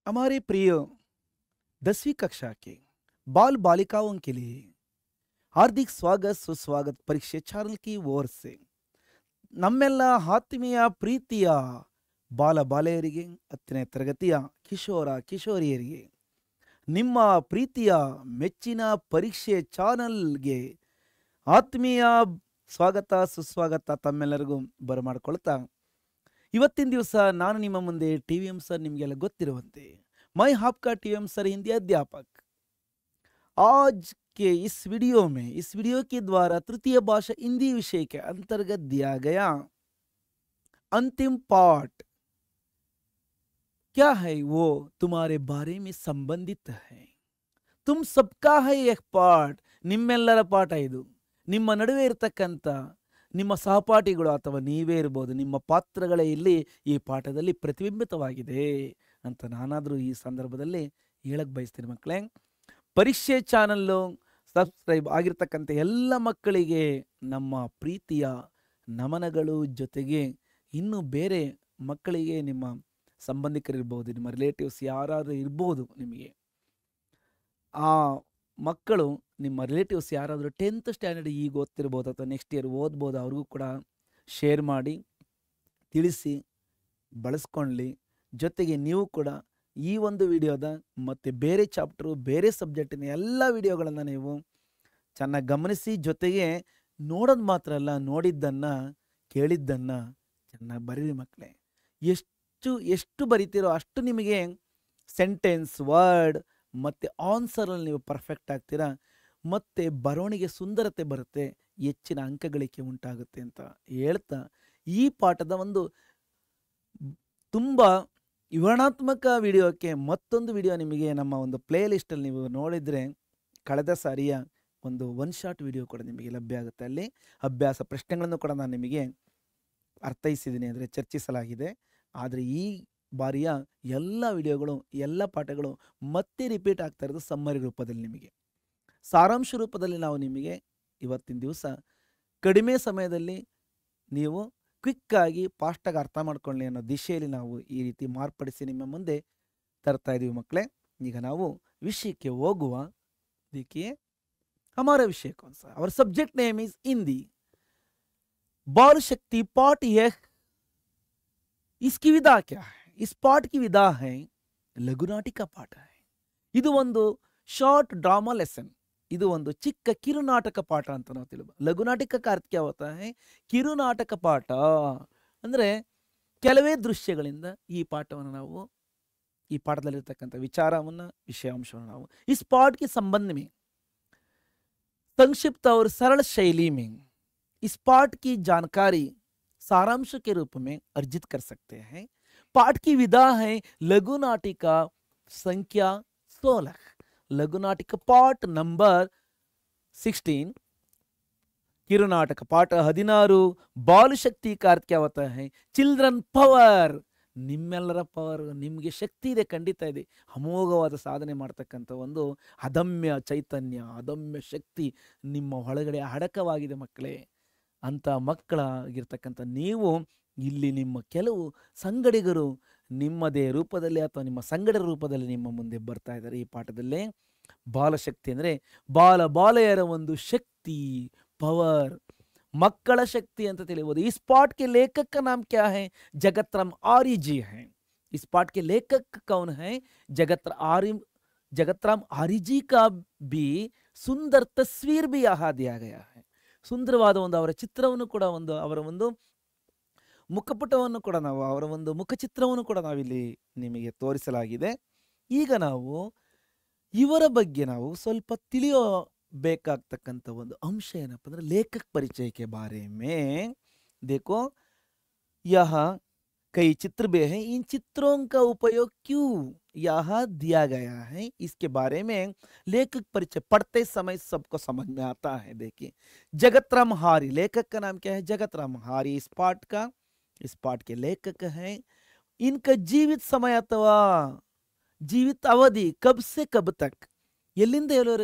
हमारे प्रिय 10वीं कक्षा के बाल बालिकाओं के लिए हार्दिक स्वागत सुस्वागत परीक्षे ಚಾನಲ್ की ओर से ನಮ್ಮೆಲ್ಲ ಆತ್ಮೀಯ ಪ್ರೀತಿಯ ಬಾಲ ಬಾಲೆಯರಿಗೆ 10ನೇ ತರಗತಿಯ ಕಿಶೋರ ಕಿಶೋರಿಯರಿಗೆ ನಿಮ್ಮ ಪ್ರೀತಿಯ ಮೆಚ್ಚಿನ ಪರೀಕ್ಷೆ ಚಾನಲ್ಗೆ ಆತ್ಮೀಯ ಸ್ವಾಗತ ಸುಸ್ವಾಗತ ತಮ್ಮೆಲ್ಲರಿಗೂ ಬರಮಾಡಿಕೊಳ್ತಾ ಇವತ್ತಿನ ದಿವಸ ನಾನು ನಿಮ್ಮ ಮುಂದೆ टीवीएम सर ನಿಮಗೆಲ್ಲ ಗೊತ್ತಿರುವಂತೆ मैं आपका टीवीएम सर हिंदी अध्यापक आज के इस वीडियो के द्वारा तृतीय भाषा हिंदी विषय के अंतर्गत दिया गया अंतिम पाठ क्या है वो तुम्हारे बारे में संबंधित है तुम सबका है एक पाठ ನಿಮ್ಮೆಲ್ಲರ ಪಾಠ ಇದು ನಿಮ್ಮ ನಡುವೆ ಇರತಕ್ಕಂತ ನಿಮ್ಮ ಸಹಪಾಠಿಗಳು ಅಥವಾ ನೀವೇ ಇರಬಹುದು ನಿಮ್ಮ ಪಾತ್ರಗಳೇ ಇಲ್ಲಿ ಈ ಪಾಠದಲ್ಲಿ ಪ್ರತಿಬಿಂಬಿತವಾಗಿದೆ ಅಂತ ನಾನಾದರೂ ಈ ಸಂದರ್ಭದಲ್ಲಿ ಹೇಳಕ್ ಬಯಸ್ತೀನಿ ಮಕ್ಕಳೇ ಪರೀಕ್ಷೆ ಚಾನಲ್ ಸಬ್ಸ್ಕ್ರೈಬ್ ಆಗಿರತಕ್ಕಂತ ಎಲ್ಲ ಮಕ್ಕಳಿಗೆ ನಮ್ಮ ಪ್ರೀತಿಯ ನಮನಗಳು ಜೊತೆಗೆ ಇನ್ನು ಬೇರೆ ಮಕ್ಕಳಿಗೆ ನಿಮ್ಮ ಸಂಬಂಧಿಕರು ಇರಬಹುದು ನಿಮ್ಮ ರಿಲೇಟಿವ್ಸ್ ಯಾರಾದರೂ ಇರಬಹುದು ನಿಮಗೆ ಆ ಮಕ್ಕಳು ನಿಮ್ಮ ರಿಲೇಟಿವ್ಸ್ ಯಾರಾದರೂ 10th ಸ್ಟ್ಯಾಂಡರ್ಡ್ ಈಗ ಓದ್ತಿರ್ಬೋದು ಅಥವಾ ನೆಕ್ಸ್ಟ್ ಇಯರ್ ಓದ್ಬೋದು ಅವ್ರಿಗೂ ಕೂಡ ಶೇರ್ ಮಾಡಿ ತಿಳಿಸಿ ಬಳಸ್ಕೊಳ್ಳಿ ಜೊತೆಗೆ ನೀವು ಕೂಡ ಈ ಒಂದು ವಿಡಿಯೋದ ಮತ್ತು ಬೇರೆ ಚಾಪ್ಟರು ಬೇರೆ ಸಬ್ಜೆಕ್ಟಿನ ಎಲ್ಲ ವಿಡಿಯೋಗಳನ್ನು ನೀವು ಚೆನ್ನಾಗಿ ಗಮನಿಸಿ ಜೊತೆಗೆ ನೋಡೋದು ಮಾತ್ರ ಅಲ್ಲ ನೋಡಿದ್ದನ್ನು ಕೇಳಿದ್ದನ್ನು ಚೆನ್ನಾಗಿ ಬರೀರಿ ಮಕ್ಕಳೇ ಎಷ್ಟು ಬರಿತೀರೋ ಅಷ್ಟು ನಿಮಗೆ ಸೆಂಟೆನ್ಸ್ ವರ್ಡ್ ಮತ್ತು ಆನ್ಸರಲ್ಲಿ ನೀವು ಪರ್ಫೆಕ್ಟ್ ಆಗ್ತೀರಾ ಮತ್ತು ಬರವಣಿಗೆ ಸುಂದರತೆ ಬರುತ್ತೆ ಹೆಚ್ಚಿನ ಅಂಕಗಳಿಕೆ ಉಂಟಾಗುತ್ತೆ ಅಂತ ಹೇಳ್ತಾ ಈ ಪಾಠದ ಒಂದು ತುಂಬ ವಿವರಣಾತ್ಮಕ ವಿಡಿಯೋಕ್ಕೆ ಮತ್ತೊಂದು ವಿಡಿಯೋ ನಿಮಗೆ ನಮ್ಮ ಒಂದು ಪ್ಲೇ ಲಿಸ್ಟಲ್ಲಿ ನೀವು ನೋಡಿದರೆ ಕಳೆದ ಸಾರಿಯ ಒಂದು ಒನ್ ಶಾಟ್ ವಿಡಿಯೋ ಕೂಡ ನಿಮಗೆ ಲಭ್ಯ ಆಗುತ್ತೆ ಅಲ್ಲಿ ಅಭ್ಯಾಸ ಪ್ರಶ್ನೆಗಳನ್ನು ಕೂಡ ನಾನು ನಿಮಗೆ ಅರ್ಥೈಸಿದ್ದೀನಿ ಅಂದರೆ ಚರ್ಚಿಸಲಾಗಿದೆ ಆದರೆ ಈ ಬಾರಿಯ ಎಲ್ಲ ವಿಡಿಯೋಗಳು ಎಲ್ಲ ಪಾಠಗಳು ಮತ್ತೆ ರಿಪೀಟ್ ಆಗ್ತಾ ಇರೋದು ಸಮ್ಮರಿ ರೂಪದಲ್ಲಿ ನಿಮಗೆ ಸಾರಾಂಶ ರೂಪದಲ್ಲಿ ನಾವು ನಿಮಗೆ ಇವತ್ತಿನ ದಿವಸ ಕಡಿಮೆ ಸಮಯದಲ್ಲಿ ನೀವು ಕ್ವಿಕ್ಕಾಗಿ ಫಾಸ್ಟಾಗಿ ಅರ್ಥ ಮಾಡ್ಕೊಳ್ಳಿ ಅನ್ನೋ ದಿಶೆಯಲ್ಲಿ ನಾವು ಈ ರೀತಿ ಮಾರ್ಪಡಿಸಿ ನಿಮ್ಮ ಮುಂದೆ ತರ್ತಾ ಇದ್ದೀವಿ ಮಕ್ಕಳೇ ಈಗ ನಾವು ವಿಷಯಕ್ಕೆ ಹೋಗುವ देखिए हमारा विषय कौन सा और सब्जेक्ट नेम इज हिंदी बाल शक्ति पाठ यह इसकी विधा क्या है इस पाठ की विधा है लघुनाटिका पाठ है ಇದು ಒಂದು ಶಾರ್ಟ್ ಡ್ರಾಮಾ ಲೆಸನ್ ಇದು ಒಂದು ಚಿಕ್ಕ ಕಿರುನಾಟಕ ಪಾಠ ಅಂತ ನಾವು ತಿಳಿಬಹುದು ಲಘುನಾಟಿಕ का अर्थ क्या होता है ಕಿರುನಾಟಕ ಪಾಠ ಅಂದ್ರೆ ಕೆಲವೇ ದೃಶ್ಯಗಳಿಂದ ಈ ಪಾಠವನ್ನು ನಾವು ಈ ಪಾಠದಲ್ಲಿರತಕ್ಕಂಥ ವಿಚಾರವನ್ನು ವಿಷಯಾಂಶವನ್ನು ನಾವು इस पाठ के संबंध में संक्षिप्त और सरल शैली में इस पाठ की जानकारी सारांश के रूप में अर्जित कर सकते हैं पाठ की विधा है लघुनाटिका संख्या 16 लघुनाटिका पाठ नंबर 16 किरुनाटक पाठ 16 बाल शक्ति का अर्थ क्या होता है चिल्ड्रन पवर ನಿಮ್ಮೆಲ್ಲರ ಪವರ್ ನಿಮಗೆ ಶಕ್ತಿ ಇದೆ ಖಂಡಿತ ಇದೆ ಅಮೋಘವಾದ ಸಾಧನೆ ಮಾಡ್ತಕ್ಕಂಥ ಒಂದು ಅದಮ್ಯ ಚೈತನ್ಯ ಅದಮ್ಯ ಶಕ್ತಿ ನಿಮ್ಮ ಒಳಗಡೆ ಅಡಕವಾಗಿದೆ ಮಕ್ಕಳೇ ಅಂತ ಮಕ್ಕಳಾಗಿರ್ತಕ್ಕಂಥ ನೀವು ಇಲ್ಲಿ ನಿಮ್ಮ ಕೆಲವು ಸಂಗಡಿಗರು ನಿಮ್ಮದೇ ರೂಪದಲ್ಲಿ ಅಥವಾ ನಿಮ್ಮ ಸಂಗಡರ ರೂಪದಲ್ಲಿ ನಿಮ್ಮ ಮುಂದೆ ಬರ್ತಾ ಇದ್ದಾರೆ ಈ ಪಾಠದಲ್ಲೇ ಬಾಲಶಕ್ತಿ ಅಂದರೆ ಬಾಲೆಯರ ಒಂದು ಶಕ್ತಿ ಪವರ್ मक्कड़ शक्ति अंत ತಿಳಿಯಬಹುದು इस पाठ के लेखक का नाम क्या है जगत राम आर्य जी हैं इस पाठ के लेखक कौन है जगत राम आर्य जी का भी सुंदर तस्वीर भी यहाँ दिया गया है ಸುಂದರವಾದ ಒಂದು ಅವರ ಚಿತ್ರವನ್ನು ಕೂಡ ಒಂದು ಅವರ ಒಂದು ಮುಖಪುಟವನ್ನು ಕೂಡ ನಾವು ಅವರ ಒಂದು ಮುಖಚಿತ್ರವನ್ನು ಕೂಡ ನಾವಿಲ್ಲಿ ನಿಮಗೆ ತೋರಿಸಲಾಗಿದೆ ಈಗ ನಾವು ಇವರ ಬಗ್ಗೆ ನಾವು ಸ್ವಲ್ಪ ತಿಳಿಯೋ ಬೇಕಾಗ್ತಕ್ಕಂಥ ಒಂದು ಅಂಶ ಏನಪ್ಪ ಅಂದ್ರೆ लेखक परिचय के बारे में देखो यहाँ कई चित्र भी हैं इन चित्रों का उपयोग क्यों यहाँ दिया गया है इसके बारे में लेखक परिचय पढ़ते समय सबको समझ में आता है देखिए जगत राम आर्य लेखक का नाम क्या है जगत राम आर्य इस पाठ के लेखक हैं इनका जीवित समय अथवा जीवित अवधि कब से कब तक ಎಲ್ಲಿಂದ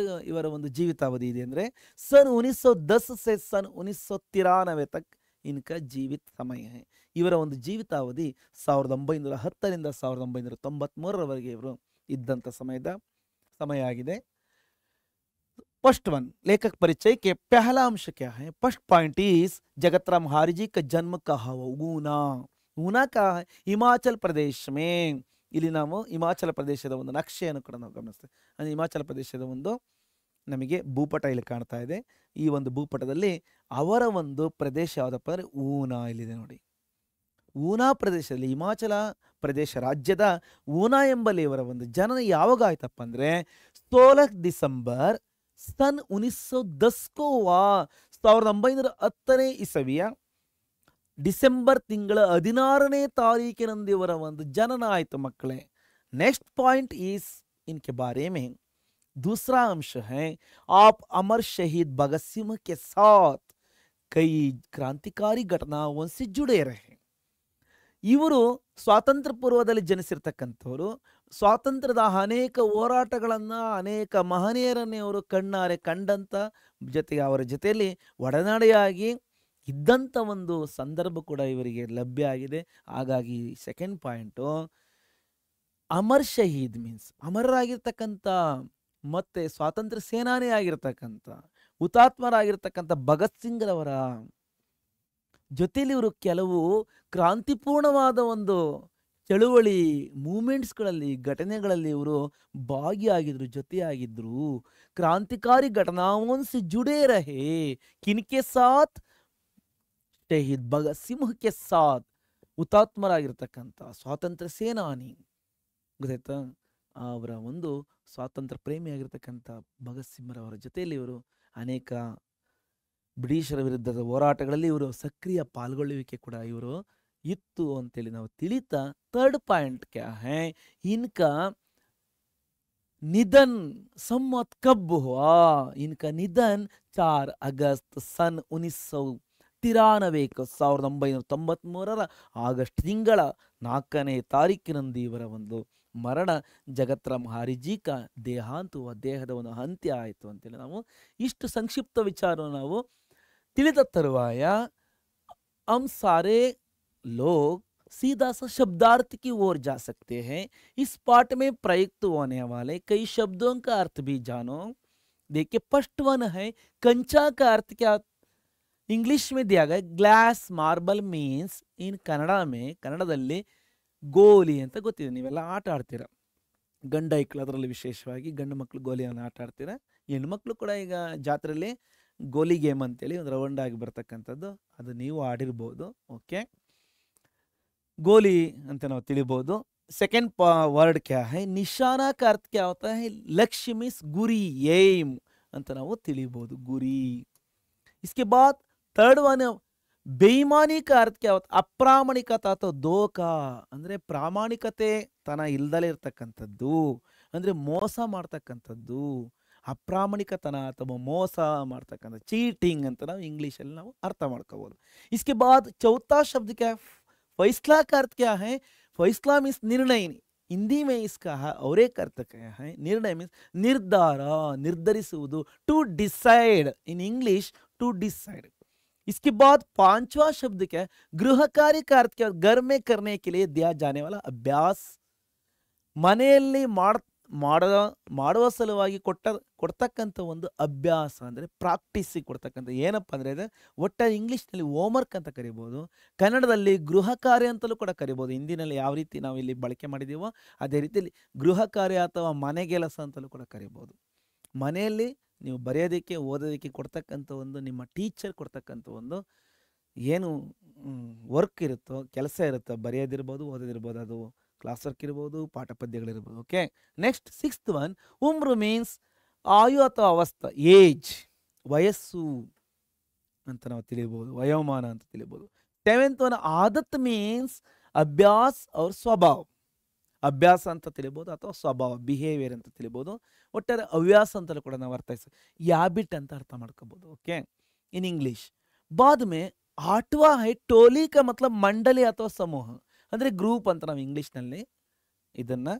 ಇವರ ಒಂದು ಜೀವಿತಾವಧಿ ಇದೆ ಅಂದರೆ सन 1910 से सन 1993 तक इनका जीवित समय है ಇವರ ಒಂದು ಜೀವಿತಾವಧಿ 1910ರಿಂದ 1993ರವರೆಗೆ ಇವರು ಇದ್ದಂಥ ಸಮಯ ಆಗಿದೆ. फर्स्ट वन लेखक परिचय के पहला अंश क्या है? First point is Jagat Ram हरी जी का जन्म कहाँ हुआ? ऊना. ऊना कहाँ है? हिमाचल प्रदेश में. ಇಲ್ಲಿ ನಾವು ಹಿಮಾಚಲ ಪ್ರದೇಶದ ಒಂದು ನಕ್ಷೆಯನ್ನು ಕೂಡ ನಾವು ಗಮನಿಸ್ತೇವೆ. ಅಂದರೆ ಹಿಮಾಚಲ ಪ್ರದೇಶದ ಒಂದು ನಮಗೆ ಭೂಪಟ ಇಲ್ಲಿ ಕಾಣ್ತಾ ಇದೆ. ಈ ಒಂದು ಭೂಪಟದಲ್ಲಿ ಅವರ ಒಂದು ಪ್ರದೇಶ ಯಾವುದಪ್ಪ ಅಂದರೆ ಊನಾ ಇಲ್ಲಿದೆ ನೋಡಿ. ಊನಾ ಪ್ರದೇಶದಲ್ಲಿ ಹಿಮಾಚಲ ಪ್ರದೇಶ ರಾಜ್ಯದ ಊನಾ ಎಂಬಲ್ಲಿ ಇವರ ಒಂದು ಜನನ ಯಾವಾಗ ಆಯ್ತಪ್ಪ ಅಂದರೆ 16 ಡಿಸೆಂಬರ್ सन 1910 को हुआ. 1910ನೇ ಇಸವಿಯ ಡಿಸೆಂಬರ್ ತಿಂಗಳ 16ನೇ ತಾರೀಕಿನಂದು ಇವರ ಒಂದು ಜನನ ಆಯಿತು ಮಕ್ಕಳೇ. नेक्स्ट पॉइंट इस इनके बारे में दूसरा अंश है आप अमर शहीद भगत सिंह के साथ कई क्रांतिकारी घटनाओं से जुड़े रहे. ಇವರು ಸ್ವಾತಂತ್ರ್ಯ ಪೂರ್ವದಲ್ಲಿ ಜನಿಸಿರ್ತಕ್ಕಂಥವರು. ಸ್ವಾತಂತ್ರ್ಯದ ಅನೇಕ ಹೋರಾಟಗಳನ್ನು ಅನೇಕ ಮಹನೀಯರನ್ನೇ ಅವರು ಕಣ್ಣಾರೆ ಕಂಡಂಥ ಜೊತೆಗೆ ಅವರ ಜೊತೆಯಲ್ಲಿ ಒಡನಾಡಿಯಾಗಿ ಇದ್ದಂಥ ಒಂದು ಸಂದರ್ಭ ಕೂಡ ಇವರಿಗೆ ಲಭ್ಯ ಆಗಿದೆ. ಹಾಗಾಗಿ ಸೆಕೆಂಡ್ ಪಾಯಿಂಟು ಅಮರ್ ಶಹೀದ್ ಮೀನ್ಸ್ ಅಮರರಾಗಿರ್ತಕ್ಕಂಥ ಮತ್ತು ಸ್ವಾತಂತ್ರ್ಯ ಸೇನಾನಿ ಆಗಿರ್ತಕ್ಕಂಥ ಹುತಾತ್ಮರಾಗಿರ್ತಕ್ಕಂಥ ಭಗತ್ ಸಿಂಗ್ರವರ ಜೊತೆಯಲ್ಲಿ ಇವರು ಕೆಲವು ಕ್ರಾಂತಿಪೂರ್ಣವಾದ ಒಂದು ಚಳುವಳಿ ಮೂಮೆಂಟ್ಸ್ಗಳಲ್ಲಿ ಘಟನೆಗಳಲ್ಲಿ ಇವರು ಭಾಗಿಯಾಗಿದ್ರು, ಜೊತೆಯಾಗಿದ್ರು. ಕ್ರಾಂತಿಕಾರಿ ಘಟನಾओं से जुड़े रहे. किनके साथ? ಶಹೀದ್ ಭಗತ್ ಸಿಂಹ ಕೆ ಸಾಥ್. ಹುತಾತ್ಮರಾಗಿರ್ತಕ್ಕಂಥ ಸ್ವಾತಂತ್ರ್ಯ ಸೇನಾನಿ ಗೊತ್ತಾಯ್ತಾ, ಅವರ ಒಂದು ಸ್ವಾತಂತ್ರ್ಯ ಪ್ರೇಮಿಯಾಗಿರ್ತಕ್ಕಂಥ ಭಗತ್ ಸಿಂಹರವರ ಜೊತೆಯಲ್ಲಿ ಇವರು ಅನೇಕ ಬ್ರಿಟಿಷರ ವಿರುದ್ಧದ ಹೋರಾಟಗಳಲ್ಲಿ ಇವರು ಸಕ್ರಿಯ ಪಾಲ್ಗೊಳ್ಳುವಿಕೆ ಕೂಡ ಇವರು ಇತ್ತು ಅಂತೇಳಿ ನಾವು ತಿಳಿತಾ ಥರ್ಡ್ ಪಾಯಿಂಟ್ ಕ್ಯಾ ಹೈ ಇನ್ಕಾ ನಿಧನ್ सम्मत कब हुआ? इनका निधन 4 अगस्त सन 1993 1993 ಆಗಸ್ಟ್ ತಿಂಗಳ 4ನೇ ತಾರೀಕಿನಂದು ಇವರ ಒಂದು ಮರಣ ಜಗತ್ರಾಮ್ ಹಾರಿಜೀಕ ದೇಹಾಂತ ದೇಹದ ಒಂದು ಅಂತ್ಯ ಆಯಿತು ಅಂತೇಳಿ ನಾವು ಇಷ್ಟು ಸಂಕ್ಷಿಪ್ತ ವಿಚಾರವನ್ನು ನಾವು ತಿಳಿದ ತರುವಾಯ हम सारे लोग सीधा सा शब्दार्थ की ओर जा सकते हैं. इस पाठ में प्रयुक्त होने वाले कई शब्दों का अर्थ भी जानो. देखिए फर्स्ट वन है कंचा का अर्थ क्या इंग्लिश में दिया गया glass marble means in Kannada में ಕನ್ನಡದಲ್ಲಿ ಗೋಲಿ ಅಂತ ಗೊತ್ತಿದೆ, ನೀವೆಲ್ಲ ಆಟ ಆಡ್ತೀರಾ. ಗಂಡ ಐಕ್ಳು ಅದರಲ್ಲಿ ವಿಶೇಷವಾಗಿ ಗಂಡು ಮಕ್ಕಳು ಗೋಲಿಯನ್ನು ಆಟ ಆಡ್ತೀರಾ. ಹೆಣ್ಮಕ್ಳು ಕೂಡ ಈಗ ಜಾತ್ರೆಯಲ್ಲಿ ಗೋಲಿ ಗೇಮ್ ಅಂತೇಳಿ ಒಂದು ರೌಂಡ್ ಆಗಿ ಬರ್ತಕ್ಕಂಥದ್ದು, ಅದು ನೀವು ಆಡಿರ್ಬೋದು. ಓಕೆ, ಗೋಲಿ ಅಂತ ನಾವು ತಿಳಿಬೋದು. सेकंड वर्ड क्या है? निशाना का अर्थ क्या होता है? लक्ष्य मीन्स गुरी, एम ಅಂತ ನಾವು ತಿಳಿಬೋದು, ಗುರಿ. इसके बाद थर्ड वन ಬೇಯಿಮಾನಿ का अर्थ क्या होता? ಅಪ್ರಾಮಾಣಿಕತೆ ಅಥವಾ ದೋಖಾ ಅಂದರೆ ಪ್ರಾಮಾಣಿಕತೆ ತನ ಇಲ್ದಲೇ ಇರ್ತಕ್ಕಂಥದ್ದು, ಅಂದರೆ ಮೋಸ ಮಾಡ್ತಕ್ಕಂಥದ್ದು, ಅಪ್ರಾಮಾಣಿಕತನ ಅಥವಾ ಮೋಸ ಮಾಡ್ತಕ್ಕಂಥ ಚೀಟಿಂಗ್ ಅಂತ ನಾವು ಇಂಗ್ಲೀಷಲ್ಲಿ ನಾವು ಅರ್ಥ ಮಾಡ್ಕೋಬೋದು. इसके बाद चौथा शब्द क्या है? फैसला का अर्थ क्या है? फैसला मीन्स निर्णय. हिंदी में इसका और एक अर्थ क्या है? निर्णय मीन्स निर्धार, निर्धरिಸುವುದು, to decide in English, to decide. इसके बाद पांचवा शब्द क्या है? गृह कार्य का अर्थ क्या? घर में करने के लिए दिया जाने वाला अभ्यास. ಮನೆಯಲ್ಲಿ ಮಾಡುವ ಸಲುವಾಗಿ ಕೊಡ್ತಕ್ಕಂಥ ಒಂದು ಅಭ್ಯಾಸ ಅಂದರೆ ಪ್ರಾಕ್ಟೀಸಿಗೆ ಕೊಡ್ತಕ್ಕಂಥ ಏನಪ್ಪ ಅಂದರೆ ಇದು ಒಟ್ಟಾರೆ ಇಂಗ್ಲೀಷ್ನಲ್ಲಿ ಹೋಮ್ವರ್ಕ್ ಅಂತ ಕರಿಬೋದು, ಕನ್ನಡದಲ್ಲಿ ಗೃಹ ಕಾರ್ಯ ಅಂತಲೂ ಕೂಡ ಕರಿಬೋದು. ಹಿಂದಿನಲ್ಲಿ ಯಾವ ರೀತಿ ನಾವು ಇಲ್ಲಿ ಬಳಕೆ ಮಾಡಿದ್ದೀವೋ ಅದೇ ರೀತಿಯಲ್ಲಿ ಗೃಹ ಕಾರ್ಯ ಅಥವಾ ಮನೆಗೆಲಸ ಅಂತಲೂ ಕೂಡ ಕರಿಬೋದು. ಮನೆಯಲ್ಲಿ ನೀವು ಬರೆಯೋದಕ್ಕೆ ಓದೋದಕ್ಕೆ ಕೊಡ್ತಕ್ಕಂಥ ಒಂದು ನಿಮ್ಮ ಟೀಚರ್ ಕೊಡ್ತಕ್ಕಂಥ ಒಂದು ಏನು ವರ್ಕ್ ಇರುತ್ತೋ, ಕೆಲಸ ಇರುತ್ತೋ, ಬರೆಯೋದಿರ್ಬೋದು, ಓದೋದಿರ್ಬೋದು, ಅದು ಕ್ಲಾಸ್ ವರ್ಕ್ ಇರ್ಬೋದು, ಪಾಠ ಪದ್ಯಗಳಿರ್ಬೋದು. ಓಕೆ, ನೆಕ್ಸ್ಟ್ ಸಿಕ್ಸ್ತ್ ಒನ್ ಉಮ್ರು ಮೀನ್ಸ್ ಆಯು ಅಥವಾ ಅವಸ್ಥಾ, ಏಜ್ ವಯಸ್ಸು ಅಂತ ನಾವು ತಿಳಿಬೋದು, ವಯೋಮಾನ ಅಂತ ತಿಳಿಬೋದು. ಸೆವೆಂತ್ ಒನ್ ಆದತ್ ಮೀನ್ಸ್ ಅಭ್ಯಾಸ್ ಅವ್ರ ಸ್ವಭಾವ, ಅಭ್ಯಾಸ ಅಂತ ತಿಳಿಬೋದು ಅಥವಾ ಸ್ವಭಾವ ಬಿಹೇವಿಯರ್ ಅಂತ ತಿಳಿಬೋದು. ಒಟ್ಟಾರೆ ಹವ್ಯಾಸ ಅಂತಲೂ ಕೂಡ ನಾವು ಅರ್ಥೈಸ್ತೀವಿ, ಹ್ಯಾಬಿಟ್ ಅಂತ ಅರ್ಥ ಮಾಡ್ಕೋಬೋದು. Okay, in English. ಬಾದ್ ಮೇ ಆಟ್ವಾ ಹೈ ಟೋಲಿ ಕಾ ಮತ್ಲಬ್ ಮಂಡಳಿ ಅಥವಾ ಸಮೂಹ ಅಂದರೆ ಗ್ರೂಪ್ ಅಂತ ನಾವು ಇಂಗ್ಲೀಷ್ನಲ್ಲಿ ಇದನ್ನು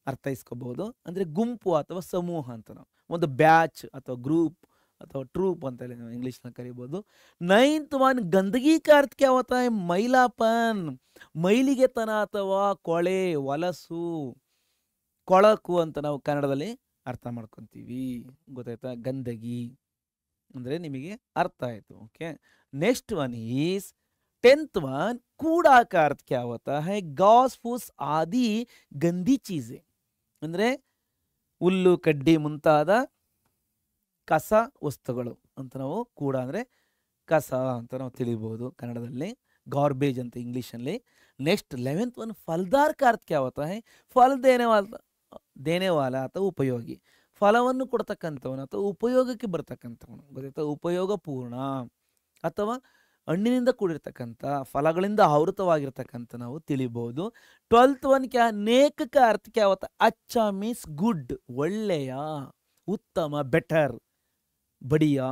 ಅರ್ಥೈಸ್ಕೋಬಹುದು. ಅಂದರೆ ಗುಂಪು ಅಥವಾ ಸಮೂಹ ಅಂತ ನಾವು ಒಂದು ಬ್ಯಾಚ್ ಅಥವಾ ಗ್ರೂಪ್ ಅಥವಾ ट्रूप ಅಂತ ಹೇಳಿ ನಾವು ಇಂಗ್ಲಿಷ್ನಲ್ಲಿ ಕರಿಬೋದು. 9th ಒನ್ ಗಂದಗಿ का अर्थ क्या होता है? मैलापन, ಮೈಲಿಗೆತನ ಅಥವಾ ಕೊಳೆ, ವಲಸು, ಕೊಳಕು ಅಂತ ನಾವು ಕನ್ನಡದಲ್ಲಿ ಅರ್ಥ ಮಾಡ್ಕೊಂತೀವಿ. ಗೊತ್ತಾಯ್ತಾ? ಗಂದಗಿ ಅಂದರೆ ನಿಮಗೆ ಅರ್ಥ ಆಯಿತು. Okay, next one is 10th one कूड़ा का अर्थ क्या होता है? घास फूस आदि गंदी चीजें ಅಂದರೆ ಹುಲ್ಲು ಕಡ್ಡಿ ಮುಂತಾದ ಕಸ ವಸ್ತುಗಳು ಅಂತ ನಾವು ಕೂಡ ಅಂದರೆ ಕಸ ಅಂತ ನಾವು ತಿಳಿಬಹುದು ಕನ್ನಡದಲ್ಲಿ, गार्बेज ಅಂತ ಇಂಗ್ಲಿಷಲ್ಲಿ. नेक्स्ट 11th वन फलदार का अर्थ क्या होता है? फल देने वाला ಅಥವಾ ಉಪಯೋಗಿ, ಫಲವನ್ನು ಕೊಡ್ತಕ್ಕಂಥವನು ಅಥವಾ ಉಪಯೋಗಕ್ಕೆ ಬರ್ತಕ್ಕಂಥವನು. ಗೊತ್ತಾಯ್ತಾ? ಉಪಯೋಗ ಪೂರ್ಣ ಅಥವಾ ಹಣ್ಣಿನಿಂದ ಕೂಡಿರ್ತಕ್ಕಂಥ, ಫಲಗಳಿಂದ ಆವೃತವಾಗಿರ್ತಕ್ಕಂಥ ನಾವು ತಿಳಿಬಹುದು. 12th वन क्या? नेक का अर्थ क्या होता है? अच्छा मीन्स गुड, ಒಳ್ಳೆಯ, ಉತ್ತಮ, ಬೆಟರ್, बढ़िया.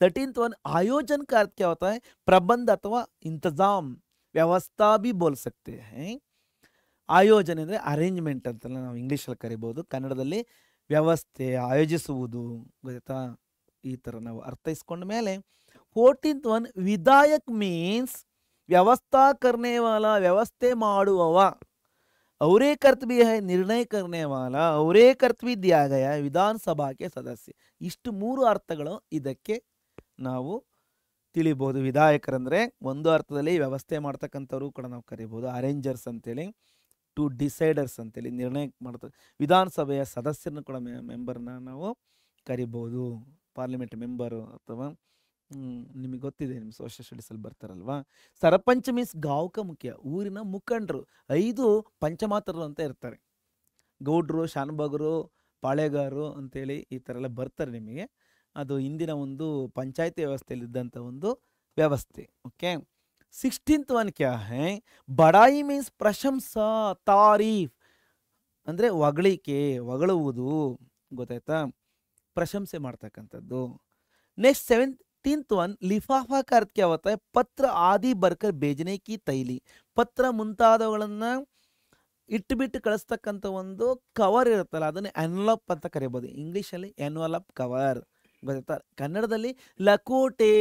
13th वन आयोजन का अर्थ क्या होता है? प्रबंध अथवा इंतजाम, व्यवस्था भी बोल सकते हैं. ಆಯೋಜನೆ ಅಂದರೆ ಅರೇಂಜ್ಮೆಂಟ್ ಅಂತೆಲ್ಲ ನಾವು ಇಂಗ್ಲೀಷಲ್ಲಿ ಕರಿಬೋದು, ಕನ್ನಡದಲ್ಲಿ ವ್ಯವಸ್ಥೆ, ಆಯೋಜಿಸುವುದು. ಗೊತ್ತಾಯ್ತಾ? ಈ ಥರ ನಾವು ಅರ್ಥೈಸ್ಕೊಂಡ ಮೇಲೆ 14th वन विधायक मीन्स व्यवस्था करने वाला, ವ್ಯವಸ್ಥೆ ಮಾಡುವವ. ಅವರೇ ಕರ್ತವ್ಯ है निर्णय करने वाला, ಅವರೇ ಕರ್ತವ್ಯ दिया गया है ವಿಧಾನಸಭಾ ಕೆ ಸದಸ್ಯ. ಇಷ್ಟು 3 ಅರ್ಥಗಳು ಇದಕ್ಕೆ ನಾವು ತಿಳಿಬೋದು. ವಿಧಾಯಕರಂದರೆ ಒಂದು ಅರ್ಥದಲ್ಲಿ ವ್ಯವಸ್ಥೆ ಮಾಡ್ತಕ್ಕಂಥವ್ರು ಕೂಡ ನಾವು ಕರಿಬೋದು, ಅರೇಂಜರ್ಸ್ ಅಂತೇಳಿ. ಟು ಡಿಸೈಡರ್ಸ್ ಅಂತೇಳಿ ನಿರ್ಣಯ ಮಾಡ್ತಾರೆ. ವಿಧಾನಸಭೆಯ ಸದಸ್ಯರನ್ನು ಕೂಡ ಮೆಂಬರ್ನ ನಾವು ಕರಿಬೋದು, ಪಾರ್ಲಿಮೆಂಟ್ ಮೆಂಬರು. ಅಥವಾ ನಿಮಗೆ ಗೊತ್ತಿದೆ, ನಿಮ್ಮ ಸೋಷಿಯಲ್ ಸ್ಟಡೀಸಲ್ಲಿ ಬರ್ತಾರಲ್ವಾ. ಸರಪಂಚ ಮೀನ್ಸ್ ಗಾಂವ್ಕ ಮುಖ್ಯ, ಊರಿನ ಮುಖಂಡರು. 5 ಪಂಚಮಾತರು ಅಂತ ಇರ್ತಾರೆ, ಗೌಡ್ರು, ಶಾನುಭಾಗರು, ಪಾಳೆಗಾರರು ಅಂತೇಳಿ ಈ ಥರ ಎಲ್ಲ ಬರ್ತಾರೆ ನಿಮಗೆ. ಅದು ಇಂದಿನ ಒಂದು ಪಂಚಾಯತಿ ವ್ಯವಸ್ಥೆಯಲ್ಲಿದ್ದಂಥ ಒಂದು ವ್ಯವಸ್ಥೆ. ಓಕೆ, 16th वन क्या है? ಬಡಾಯಿ ಮೀನ್ಸ್ ಪ್ರಶಂಸಾ, ತಾರೀಫ್ ಅಂದರೆ ಹೊಗಳಿಕೆ, ಹೊಗಳುವುದು. ಗೊತ್ತಾಯ್ತಾ? ಪ್ರಶಂಸೆ ಮಾಡ್ತಕ್ಕಂಥದ್ದು. नेक्स्ट 17th वन लिफाफा का अर्थ क्या होता है? ಪತ್ರ ಆದಿ ಬರ್ಕರ್ ಬೇಜನೆ ಕಿ ತೈಲಿ, ಪತ್ರ ಮುಂತಾದವುಗಳನ್ನು ಇಟ್ಟುಬಿಟ್ಟು ಕಳಿಸ್ತಕ್ಕಂಥ ಒಂದು ಕವರ್ ಇರುತ್ತಲ್ಲ, ಅದನ್ನು ಎನ್ವಲಪ್ ಅಂತ ಕರಿಬೋದು. ಇಂಗ್ಲೀಷಲ್ಲಿ ಎನ್ವಲಪ್ ಕವರ್. ಗೊತ್ತಾಯ್ತಾ? ಕನ್ನಡದಲ್ಲಿ ಲಕೋಟೆ.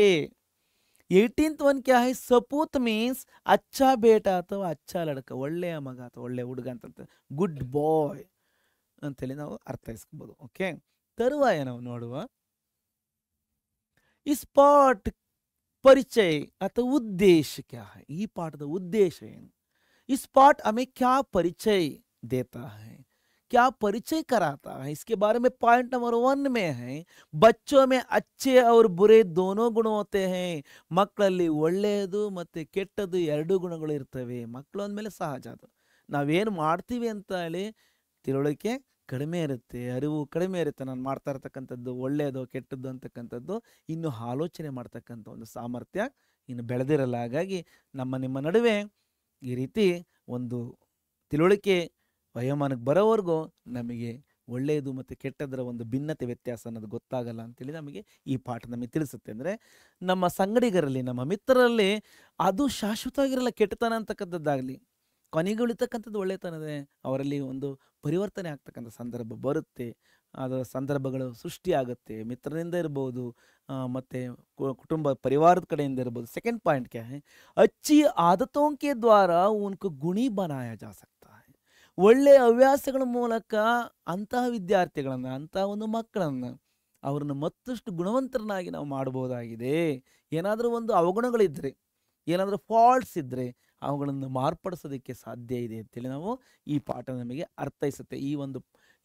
18th वन क्या है? ಸಪೂತ್ ಮೀನ್ಸ್ ಅಚ್ಚಾ ಬೇಟ ಅಥವಾ ಅಚ್ಚಾ ಲಡಕ, ಒಳ್ಳೆಯ ಮಗ ಅಥವಾ ಒಳ್ಳೆಯ ಹುಡುಗ ಅಂತ, ಗುಡ್ ಬಾಯ್ ಅಂತೇಳಿ ನಾವು ಅರ್ಥೈಸ್ಕೋಬೋದು. ಓಕೆ, ತರುವಾಯ ನಾವು ನೋಡುವ इस पाठ परिचय ಅಥವಾ ಉದ್ದೇಶ क्या है? ಈ ಪಾಠದ ಉದ್ದೇಶ ಏನು? इस पाठ हमें क्या परिचय देता है, क्या परिचय कराता है? इसके बारे में पॉइंट नंबर 1 में है, बच्चों में अच्छे और बुरे दोनों गुण होते हैं. ಮಕ್ಕಳಲ್ಲಿ ಒಳ್ಳೆಯದು ಮತ್ತು ಕೆಟ್ಟದ್ದು 2 ಗುಣಗಳು ಇರ್ತವೆ. ಮಕ್ಕಳು ಅಂದಮೇಲೆ ಸಹಜ, ಅದು ನಾವೇನು ಮಾಡ್ತೀವಿ ಅಂತ ಹೇಳಿ ತಿಳುವಳಿಕೆ ಕಡಿಮೆ ಇರುತ್ತೆ, ಅರಿವು ಕಡಿಮೆ ಇರುತ್ತೆ. ನಾನು ಮಾಡ್ತಾ ಇರ್ತಕ್ಕಂಥದ್ದು ಒಳ್ಳೆಯದು ಕೆಟ್ಟದ್ದು ಅಂತಕ್ಕಂಥದ್ದು ಇನ್ನು ಆಲೋಚನೆ ಮಾಡ್ತಕ್ಕಂಥ ಒಂದು ಸಾಮರ್ಥ್ಯ ಇನ್ನು ಬೆಳೆದಿರಲ್ಲ. ಹಾಗಾಗಿ ನಿಮ್ಮ ನಡುವೆ ಈ ರೀತಿ ಒಂದು ತಿಳುವಳಿಕೆ ವಯೋಮಾನಕ್ಕೆ ಬರೋವರೆಗೂ ನಮಗೆ ಒಳ್ಳೆಯದು ಮತ್ತು ಕೆಟ್ಟದರ ಒಂದು ಭಿನ್ನತೆ, ವ್ಯತ್ಯಾಸ ಅನ್ನೋದು ಗೊತ್ತಾಗಲ್ಲ ಅಂತೇಳಿ ನಮಗೆ ಈ ಪಾಠ ನಮಗೆ ತಿಳಿಸುತ್ತೆ. ಅಂದರೆ ನಮ್ಮ ಸಂಗಡಿಗರಲ್ಲಿ, ನಮ್ಮ ಮಿತ್ರರಲ್ಲಿ ಅದು ಶಾಶ್ವತವಾಗಿರಲ್ಲ. ಕೆಟ್ಟತನ ಅಂತಕ್ಕಂಥದ್ದಾಗಲಿ ಕೊನೆಗೆ ಉಳಿತಕ್ಕಂಥದ್ದು ಒಳ್ಳೆತನದೇ. ಅವರಲ್ಲಿ ಒಂದು ಪರಿವರ್ತನೆ ಆಗ್ತಕ್ಕಂಥ ಸಂದರ್ಭ ಬರುತ್ತೆ, ಅದರ ಸಂದರ್ಭಗಳು ಸೃಷ್ಟಿಯಾಗುತ್ತೆ. ಮಿತ್ರರಿಂದ ಇರ್ಬೋದು, ಮತ್ತು ಕುಟುಂಬ ಪರಿವಾರದ ಕಡೆಯಿಂದ ಇರ್ಬೋದು. सेकंड पॉइंट क्या है? अच्छी आदतों के द्वारा उनको गुणी बनाया जा सकता है. ಒಳ್ಳೆಯ ಹವ್ಯಾಸಗಳ ಮೂಲಕ ಅಂತಹ ವಿದ್ಯಾರ್ಥಿಗಳನ್ನು, ಅಂತಹ ಒಂದು ಮಕ್ಕಳನ್ನು, ಅವ್ರನ್ನ ಮತ್ತಷ್ಟು ಗುಣವಂತರನ್ನಾಗಿ ನಾವು ಮಾಡ್ಬೋದಾಗಿದೆ. ಏನಾದರೂ ಒಂದು ಅವಗುಣಗಳಿದ್ದರೆ, ಏನಾದರೂ ಫಾಲ್ಟ್ಸ್ ಇದ್ದರೆ ಅವುಗಳನ್ನು ಮಾರ್ಪಡಿಸೋದಕ್ಕೆ ಸಾಧ್ಯ ಇದೆ ಅಂತೇಳಿ ನಾವು ಈ ಪಾಠ ನಮಗೆ ಅರ್ಥೈಸುತ್ತೆ.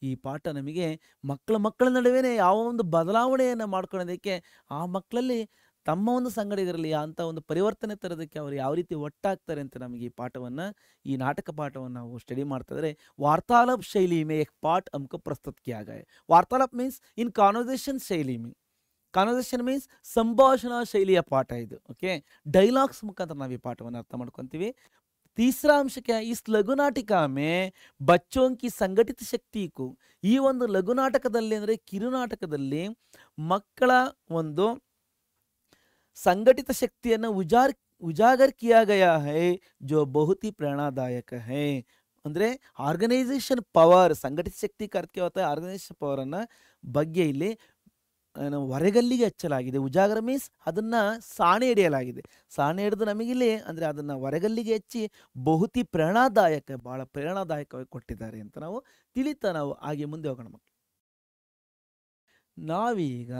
ಈ ಪಾಠ ನಮಗೆ ಮಕ್ಕಳ ನಡುವೆ ಯಾವ ಒಂದು ಬದಲಾವಣೆಯನ್ನು ಮಾಡ್ಕೊಳ್ಳೋದಕ್ಕೆ, ಆ ಮಕ್ಕಳಲ್ಲಿ ತಮ್ಮ ಒಂದು ಸಂಗಡಿಗರಲ್ಲಿ ಅಂಥ ಒಂದು ಪರಿವರ್ತನೆ ತರೋದಕ್ಕೆ ಅವರು ಯಾವ ರೀತಿ ಒಟ್ಟಾಗ್ತಾರೆ ಅಂತ ನಮಗೆ ಈ ನಾಟಕ ಪಾಠವನ್ನು ನಾವು ಸ್ಟಡಿ ಮಾಡ್ತಾ ಇದ್ರೆ, ವಾರ್ತಾಲಾಪ್ ಶೈಲಿ ಮೇ एक पाठ हमको प्रस्तुत किया गया है. ವಾರ್ತಾಲಾಪ್ ಮೀನ್ಸ್ ಇನ್ ಕಾನ್ವರ್ಸೇಷನ್ ಶೈಲಿ ಮೀ, ಕಾನ್ವರ್ಸೇಷನ್ ಮೀನ್ಸ್ ಸಂಭಾಷಣಾ ಶೈಲಿಯ ಪಾಠ ಇದು. ಓಕೆ, ಡೈಲಾಗ್ಸ್ ಮುಖಾಂತರ ನಾವು ಈ ಪಾಠವನ್ನು ಅರ್ಥ ಮಾಡ್ಕೊತೀವಿ. तीसरा अंश क्या है? इस लघु नाटिका में बच्चों की संगठित शक्ति को, ಈ ಒಂದು ಲಘು ನಾಟಕದಲ್ಲಿ ಅಂದರೆ ಕಿರುನಾಟಕದಲ್ಲಿ ಮಕ್ಕಳ ಒಂದು ಸಂಘಟಿತ ಶಕ್ತಿಯನ್ನು उजागर किया गया है जो बहुत ही प्रेरणादायक है. ಅಂದರೆ ಆರ್ಗನೈಸೇಷನ್ ಪವರ್, ಸಂಘಟಿತ ಶಕ್ತಿ ಕರ್ಕೆ ಹೋಗ್ತಾ ಆರ್ಗನೈಸೇಷನ್ ಪವರನ್ನು ಬಗ್ಗೆ ಇಲ್ಲಿ ಏನು ಹೊರಗಲ್ಲಿಗೆ ಹಚ್ಚಲಾಗಿದೆ. ಉಜಾಗರ ಮೀನ್ಸ್ ಅದನ್ನ ಸಾಣೆ ಹಿಡಿಯಲಾಗಿದೆ. ಸಾಣೆ ಹಿಡಿದು ನಮಗಿಲ್ಲಿ ಅಂದರೆ ಅದನ್ನ ಹೊರಗಲ್ಲಿಗೆ ಹಚ್ಚಿ ಬಹುತಿ ಪ್ರೇರಣಾದಾಯಕ, ಬಹಳ ಪ್ರೇರಣಾದಾಯಕವಾಗಿ ಕೊಟ್ಟಿದ್ದಾರೆ ಅಂತ ನಾವು ತಿಳಿತಾ ನಾವು ಹಾಗೆ ಮುಂದೆ ಹೋಗೋಣ ಮಕ್ಕಳು. ನಾವೀಗ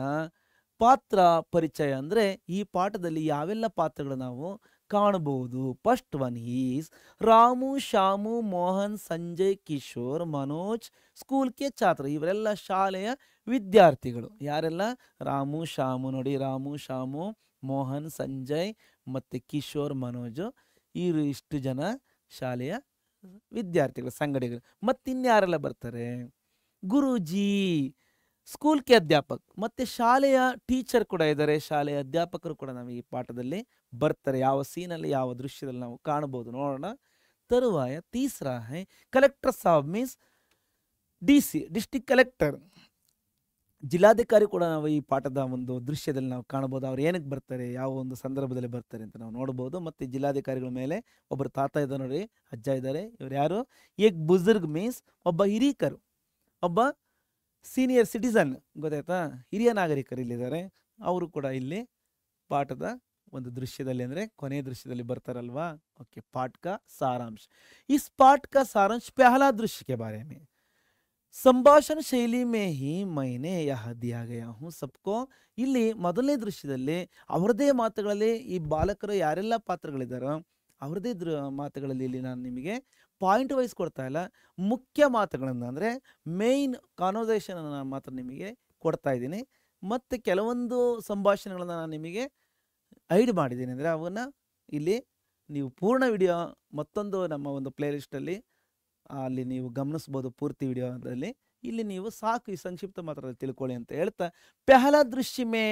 ಪಾತ್ರ ಪರಿಚಯ ಅಂದರೆ ಈ ಪಾಠದಲ್ಲಿ ಯಾವೆಲ್ಲ ಪಾತ್ರಗಳು ನಾವು ಕಾಣಬಹುದು. First one is Ramu, Shyamu, Mohan, Sanjay, Kishore, Manoj school ಕೆ ಛಾತ್ರ. ಇವರೆಲ್ಲ ಶಾಲೆಯ ವಿದ್ಯಾರ್ಥಿಗಳು. ಯಾರೆಲ್ಲ? ರಾಮು, ಶ್ಯಾಮು. ನೋಡಿ, ರಾಮು, ಶ್ಯಾಮು, ಮೋಹನ್, ಸಂಜಯ್ ಮತ್ತು ಕಿಶೋರ್, ಮನೋಜ್, ಇವರು ಇಷ್ಟು ಜನ ಶಾಲೆಯ ವಿದ್ಯಾರ್ಥಿಗಳು, ಸಂಗಡಿಗರು. ಮತ್ತಿನ್ಯಾರೆಲ್ಲ ಬರ್ತಾರೆ? ಗುರೂಜಿ, ಸ್ಕೂಲ್ ಕೆ ಅಧ್ಯಾಪಕ, ಮತ್ತು ಶಾಲೆಯ ಟೀಚರ್ ಕೂಡ ಇದ್ದಾರೆ, ಶಾಲೆಯ ಅಧ್ಯಾಪಕರು ಕೂಡ ನಮಗೆ ಈ ಪಾಠದಲ್ಲಿ ಬರ್ತಾರೆ. ಯಾವ ಸೀನಲ್ಲಿ, ಯಾವ ದೃಶ್ಯದಲ್ಲಿ ನಾವು ಕಾಣಬಹುದು ನೋಡೋಣ. ತರುವಾಯ ತೀಸರಾ ಹೈ ಕಲೆಕ್ಟರ್ ಸಾಬ್ ಮೀನ್ಸ್ DC, ಡಿಸ್ಟ್ರಿಕ್ಟ್ ಕಲೆಕ್ಟರ್, ಜಿಲ್ಲಾಧಿಕಾರಿ ಕೂಡ ನಾವು ಈ ಪಾಠದ ಒಂದು ದೃಶ್ಯದಲ್ಲಿ ನಾವು ಕಾಣಬಹುದು. ಅವ್ರು ಏನಕ್ಕೆ ಬರ್ತಾರೆ, ಯಾವ ಒಂದು ಸಂದರ್ಭದಲ್ಲಿ ಬರ್ತಾರೆ ಅಂತ ನಾವು ನೋಡ್ಬೋದು. ಮತ್ತು ಜಿಲ್ಲಾಧಿಕಾರಿಗಳ ಮೇಲೆ ಒಬ್ಬರು ತಾತ ಇದ್ದಾರೆ ನೋಡಿ, ಅಜ್ಜ ಇದ್ದಾರೆ. ಇವ್ರು ಯಾರು? ಏಕ್ ಬುಜುರ್ಗ್ ಮೀನ್ಸ್ ಒಬ್ಬ ಹಿರೀಕರು, ಒಬ್ಬ ಸೀನಿಯರ್ ಸಿಟಿಸನ್, ಗೊತ್ತಾಯ್ತಾ? ಹಿರಿಯ ನಾಗರಿಕರು ಇಲ್ಲಿದ್ದಾರೆ. ಅವರು ಕೂಡ ಇಲ್ಲಿ ಪಾಠದ ಒಂದು ದೃಶ್ಯದಲ್ಲಿ ಅಂದರೆ ಕೊನೆಯ ದೃಶ್ಯದಲ್ಲಿ ಬರ್ತಾರಲ್ವಾ. ಓಕೆ, पाठ का सारांश। इस पाठ का सारांश पहला दृश्य के बारे में ಸಂಭಾಷಣ ಶೈಲಿ ಮೇ ಹಿ ಮೈನೆ ಯಹ ದಿಯಾ ಗಯಾ ಹೂಂ ಸಬ್ಕೋ. ಇಲ್ಲಿ ಮೊದಲನೇ ದೃಶ್ಯದಲ್ಲಿ ಅವರದೇ ಮಾತುಗಳಲ್ಲಿ ಈ ಬಾಲಕರು ಯಾರೆಲ್ಲ ಪಾತ್ರಗಳಿದ್ದಾರೋ ಅವ್ರದೇ ಮಾತುಗಳಲ್ಲಿ ಇಲ್ಲಿ ನಾನು ನಿಮಗೆ ಪಾಯಿಂಟ್ ವೈಸ್ ಕೊಡ್ತಾ ಇಲ್ಲ, ಮುಖ್ಯ ಮಾತುಗಳನ್ನು ಅಂದರೆ ಮೇಯ್ನ್ ಕಾನ್ವರ್ಸೇಷನ್ ನಾನು ಮಾತ್ರ ನಿಮಗೆ ಕೊಡ್ತಾ ಇದ್ದೀನಿ. ಮತ್ತು ಕೆಲವೊಂದು ಸಂಭಾಷಣೆಗಳನ್ನು ನಾನು ನಿಮಗೆ ಐಡ್ ಮಾಡಿದ್ದೀನಿ, ಅಂದರೆ ಅವನ್ನ ಇಲ್ಲಿ ನೀವು ಪೂರ್ಣ ವಿಡಿಯೋ ಮತ್ತೊಂದು ನಮ್ಮ ಒಂದು ಪ್ಲೇಲಿಸ್ಟಲ್ಲಿ ಅಲ್ಲಿ ನೀವು ಗಮನಿಸ್ಬೋದು. ಪೂರ್ತಿ ವಿಡಿಯೋದಲ್ಲಿ ಇಲ್ಲಿ ನೀವು ಸಾಕು ಈ ಸಂಕ್ಷಿಪ್ತ ಮಾತ್ರ ತಿಳ್ಕೊಳ್ಳಿ ಅಂತ ಹೇಳ್ತಾ, ಪೆಹಲಾ ದೃಶ್ಯ ಮೇ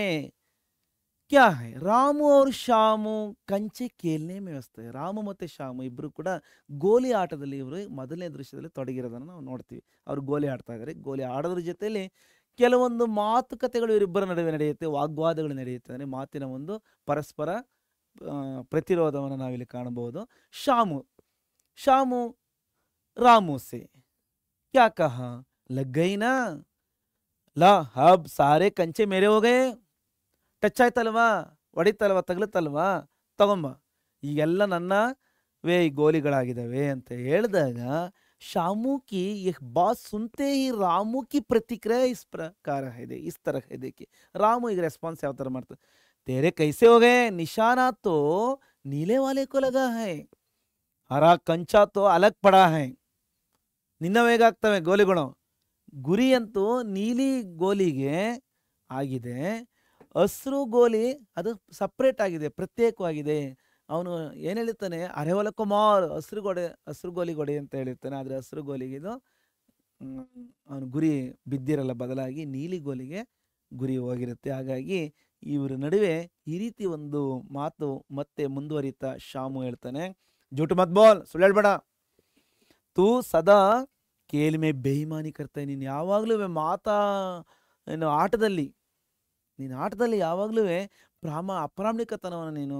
ಕ್ಯಾ ಹೈ, ರಾಮು ಅವ್ರ ಶ್ಯಾಮು ಕಂಚೆ ಕೇಲ್ನೆ ಮೇ ವ್ಯವಸ್ಥೆ. ರಾಮು ಮತ್ತು ಶ್ಯಾಮು ಇಬ್ಬರು ಕೂಡ ಗೋಲಿ ಆಟದಲ್ಲಿ ಇವರು ಮೊದಲನೇ ದೃಶ್ಯದಲ್ಲಿ ತೊಡಗಿರೋದನ್ನು ನಾವು ನೋಡ್ತೀವಿ. ಅವರು ಗೋಲಿ ಆಡ್ತಾ ಇದ್ದಾರೆ. ಗೋಲಿ ಆಡೋದ್ರ ಜೊತೆಯಲ್ಲಿ ಕೆಲವೊಂದು ಮಾತುಕತೆಗಳು ಇವರಿಬ್ಬರ ನಡುವೆ ನಡೆಯುತ್ತೆ, ವಾಗ್ವಾದಗಳು ನಡೆಯುತ್ತೆ. ಅಂದರೆ ಮಾತಿನ ಒಂದು ಪರಸ್ಪರ ಪ್ರತಿರೋಧವನ್ನು ನಾವಿಲ್ಲಿ ಕಾಣಬಹುದು. ಶ್ಯಾಮು रामू से क्या कहा, लग गई ना, ला अब सारे कंचे मेरे हो गए, ಟಚ್ ಆಯ್ತಲ್ವಾ, ಹೊಡಿತಲ್ವಾ, ತಗಲುತ್ತಲ್ವಾ, ತಗೊಂಬ, ಈಗೆಲ್ಲ ನನ್ನ ವೇ ಗೋಲಿಗಳಾಗಿದ್ದಾವೆ ಅಂತ ಹೇಳಿದಾಗ ಶಾಮು ಕಿ ಯಹ ಬಾತ್ ಸುನ್ತೆ ಹಿ ರಾಮು ಕಿ ಪ್ರತಿಕ್ರಿಯೆ ಇಸ್ ಪ್ರಕಾರ ಇದೆ, ಇಸ್ ತರಹ है. देखिए रामू ಈಗ ರೆಸ್ಪಾನ್ಸ್ ಯಾವ ಥರ ಮಾಡ್ತಾರೆ. तेरे कैसे हो गए, निशाना तो नीले वाले को लगा है, हरा कंचा तो अलग पड़ा है. ನಿನ್ನ ಹೇಗಾಗ್ತವೆ ಗೋಲಿಗಳು, ಗುರಿ ಅಂತೂ ನೀಲಿ ಗೋಲಿಗೆ ಆಗಿದೆ, ಹಸಿರು ಗೋಲಿ ಅದು ಸಪ್ರೇಟ್ ಆಗಿದೆ, ಪ್ರತ್ಯೇಕವಾಗಿದೆ. ಅವನು ಏನು ಹೇಳ್ತಾನೆ, ಅರೆವಲ ಕುಮಾರ್ ಹಸಿರು ಗೋಲಿ ಗೊಡೆ ಅಂತ ಹೇಳಿರ್ತಾನೆ. ಆದರೆ ಹಸಿರು ಗೋಲಿಗಿದು ಅವನು ಗುರಿ ಬಿದ್ದಿರಲ್ಲ, ಬದಲಾಗಿ ನೀಲಿ ಗೋಲಿಗೆ ಗುರಿ ಹೋಗಿರುತ್ತೆ. ಹಾಗಾಗಿ ಇವರ ನಡುವೆ ಈ ರೀತಿ ಒಂದು ಮಾತು ಮತ್ತೆ ಮುಂದುವರಿತಾ ಶಾಮು ಹೇಳ್ತಾನೆ, ಜೂಟು ಮತ್ ಬೋಲ್, ಸುಳ್ಳು ಹೇಳ್ಬೇಡ, ತೂ ಸದಾ ಕೇಲ್ ಮೇ ಬೇಯಿಮಾನಿ ಕರ್ತಾ, ನೀನು ಯಾವಾಗಲೂ ಏನು ಆಟದಲ್ಲಿ ಯಾವಾಗಲೂ ಅಪ್ರಾಮಾಣಿಕತನವನ್ನು ನೀನು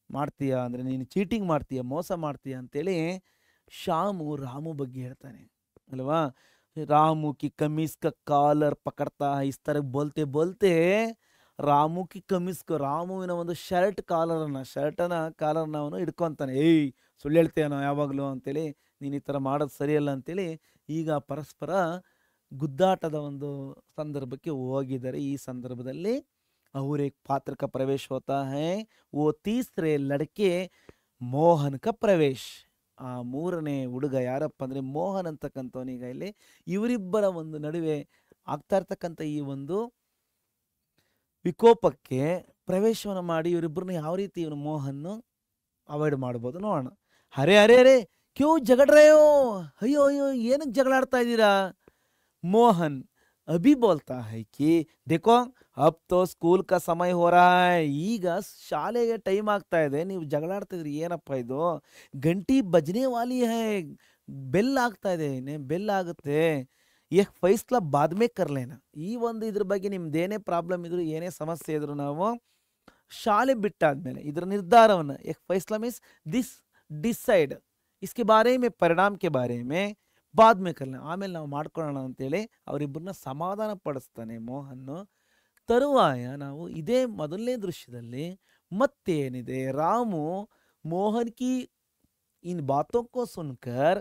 ಮಾಡ್ತೀಯ, ಅಂದರೆ ನೀನು ಚೀಟಿಂಗ್ ಮಾಡ್ತೀಯ, ಮೋಸ ಮಾಡ್ತೀಯ ಅಂತೇಳಿ ಶಾಮು ರಾಮು ಬಗ್ಗೆ ಹೇಳ್ತಾನೆ ಅಲ್ವಾ. ರಾಮು ಕಿ ಕಮೀಸ್ ಕ ಕಾಲರ್ ಪಕಡ್ತಾ ಇಸ್ ತರ ಬೋಲ್ತೆ ಬೋಲ್ತೆ ರಾಮು ಕಿ ಕಮೀಸ್ ರಾಮುವಿನ ಒಂದು ಶರ್ಟನ ಕಾಲರ್ನ ಅವನು ಹಿಡ್ಕೊತಾನೆ. ಏಯ್ ಸುಳ್ಳು ಹೇಳ್ತೀಯ ನಾವು ಯಾವಾಗಲೂ ಅಂತೇಳಿ, ನೀನು ಈ ಥರ ಮಾಡೋದು ಸರಿಯಲ್ಲ ಅಂತೇಳಿ ಈಗ ಪರಸ್ಪರ ಗುದ್ದಾಟದ ಒಂದು ಸಂದರ್ಭಕ್ಕೆ ಹೋಗಿದ್ದಾರೆ. ಈ ಸಂದರ್ಭದಲ್ಲಿ ಅವ್ರ ಏಕ್ ಪಾತ್ರ ಕ ಪ್ರವೇಶ ಹೋತಾ ಹೈ, ಓ ತೀಸರೆ ಲಡ್ಕೆ ಮೋಹನ್ ಕ ಪ್ರವೇಶ. ಆ ಮೂರನೇ ಹುಡುಗ ಯಾರಪ್ಪ ಅಂದರೆ ಮೋಹನ್ ಅಂತಕ್ಕಂಥವನೀಗ ಇಲ್ಲಿ ಇವರಿಬ್ಬರ ಒಂದು ನಡುವೆ ಆಗ್ತಾ ಇರ್ತಕ್ಕಂಥ ಈ ಒಂದು ವಿಕೋಪಕ್ಕೆ ಪ್ರವೇಶವನ್ನು ಮಾಡಿ ಇವರಿಬ್ಬರನ್ನ ಯಾವ ರೀತಿ ಇವನು ಮೋಹನ್ ಅವಾಯ್ಡ್ ಮಾಡ್ಬೋದು ನೋಡೋಣ. ಅರೆ ಕ್ಯೂ ಜಗಡ್ರೆಯೋ, ಅಯ್ಯೋ ಏನಕ್ಕೆ ಜಗಳಾಡ್ತಾ ಇದ್ದೀರಾ. ಮೋಹನ್ ಅಭಿ ಬೋಲ್ತಾ ಹೈ ಕಿ ದೇಖೋ ಅಬ್ ತೋ ಸ್ಕೂಲ್ ಕಾ ಸಮಯ ಹೋ ರಹಾ ಹೈ, ಈಗ ಶಾಲೆಗೆ ಟೈಮ್ ಆಗ್ತಾ ಇದೆ, ನೀವು ಜಗಳಾಡ್ತಾ ಇದ್ರಿ, ಏನಪ್ಪ ಇದು, ಗಂಟಿ ಬಜನೆ ವಾಲಿ ಹೈ, ಬೆಲ್ ಆಗ್ತಾ ಇದೆ, ಬೆಲ್ ಆಗುತ್ತೆ, ಯಹ ಫೈಸ್ಲಾ ಬಾದ್ಮೇ ಕರ್ಲೇನಾ. ಈ ಒಂದು ಇದ್ರ ಬಗ್ಗೆ ನಿಮ್ದೇನೇ ಪ್ರಾಬ್ಲಮ್ ಇದ್ರು, ಏನೇ ಸಮಸ್ಯೆ ಇದ್ರು ನಾವು ಶಾಲೆ ಬಿಟ್ಟಾದ್ಮೇಲೆ ಇದರ ನಿರ್ಧಾರವನ್ನು ಯಹ ಫೈಸ್ಲಾ ಮೀನ್ಸ್ ದಿಸ್ ಡಿಸೈಡ್ इसके बारे में परिणाम के बारे में बाद में करना, ಆಮೇಲೆ ನಾವು ಮಾಡ್ಕೊಳ್ಳೋಣ ಅಂತೇಳಿ ಅವರಿಬ್ಬರನ್ನ ಸಮಾಧಾನ ಪಡಿಸ್ತಾನೆ ಮೋಹನ್. ತರುವಾಯ ನಾವು ಇದೇ ಮೊದಲನೇ ದೃಶ್ಯದಲ್ಲಿ ಮತ್ತೇನಿದೆ, ರಾಮು मोहन की इन बातों को सुनकर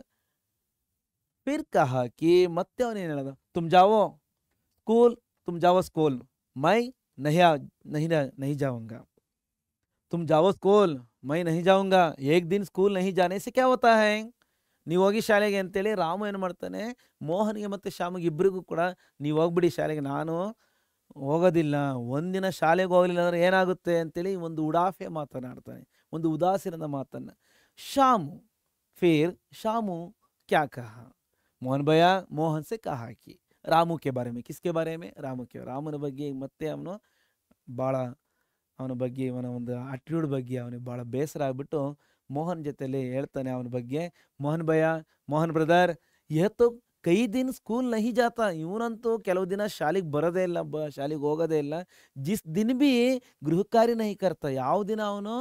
फिर कहा कि ಮತ್ತೆ ಅವನೇನು ಹೇಳ್ದ, तुम जाओ स्कूल, तुम जाओ स्कूल, मैं नहीं नहीं नहीं जाऊंगा, तुम जाओ स्कूल, मैं नहीं जाऊंगा, एक दिन स्कूल नहीं जाने से क्या होता है, ನೀವು ಹೋಗಿ ಶಾಲೆಗೆ ಅಂತೇಳಿ ರಾಮು ಏನು ಮಾಡ್ತಾನೆ, ಮೋಹನ್ಗೆ ಮತ್ತು ಶ್ಯಾಮಿಗೆ ಇಬ್ಬರಿಗೂ ಕೂಡ ನೀವು ಹೋಗ್ಬಿಡಿ ಶಾಲೆಗೆ, ನಾನು ಹೋಗೋದಿಲ್ಲ, ಒಂದಿನ ಶಾಲೆಗೆ ಹೋಗಲಿಲ್ಲ ಅಂದ್ರೆ ಏನಾಗುತ್ತೆ ಅಂತೇಳಿ ಒಂದು ಉಡಾಫೆ ಮಾತನಾಡ್ತಾನೆ, ಒಂದು ಉದಾಸೀನದ ಮಾತನ್ನ. ಶಾಮು फिर शामू क्या कहा, मोहन भैया मोहन से कहा कि रामू के बारे में, किसके बारे में, रामू के, ರಾಮನ ಬಗ್ಗೆ ಮತ್ತೆ ಅವನು ಭಾಳ ಅವನ ಬಗ್ಗೆ ಇವನ ಒಂದು ಆಟಿಟ್ಯೂಡ್ ಬಗ್ಗೆ ಅವನಿಗೆ ಭಾಳ ಬೇಸರ ಆಗ್ಬಿಟ್ಟು ಮೋಹನ್ ಜೊತೆಲಿ ಹೇಳ್ತಾನೆ ಅವನ ಬಗ್ಗೆ, ಮೋಹನ್ ಭಯ್ಯ, ಮೋಹನ್ ಬ್ರದರ್, ಏತೋ ಕೈ ದಿನ ಸ್ಕೂಲ್ ನಹಿ ಜಾತಾ, ಇವನಂತೂ ಕೆಲವು ದಿನ ಶಾಲೆಗೆ ಬರೋದೇ ಇಲ್ಲ, ಶಾಲೆಗೆ ಹೋಗೋದೇ ಇಲ್ಲ, ಜಿಸ್ ದಿನ ಬಿ ಗೃಹ ಕಾರ್ಯ ನಹಿ ಕರ್ತ, ಯಾವ ದಿನ ಅವನು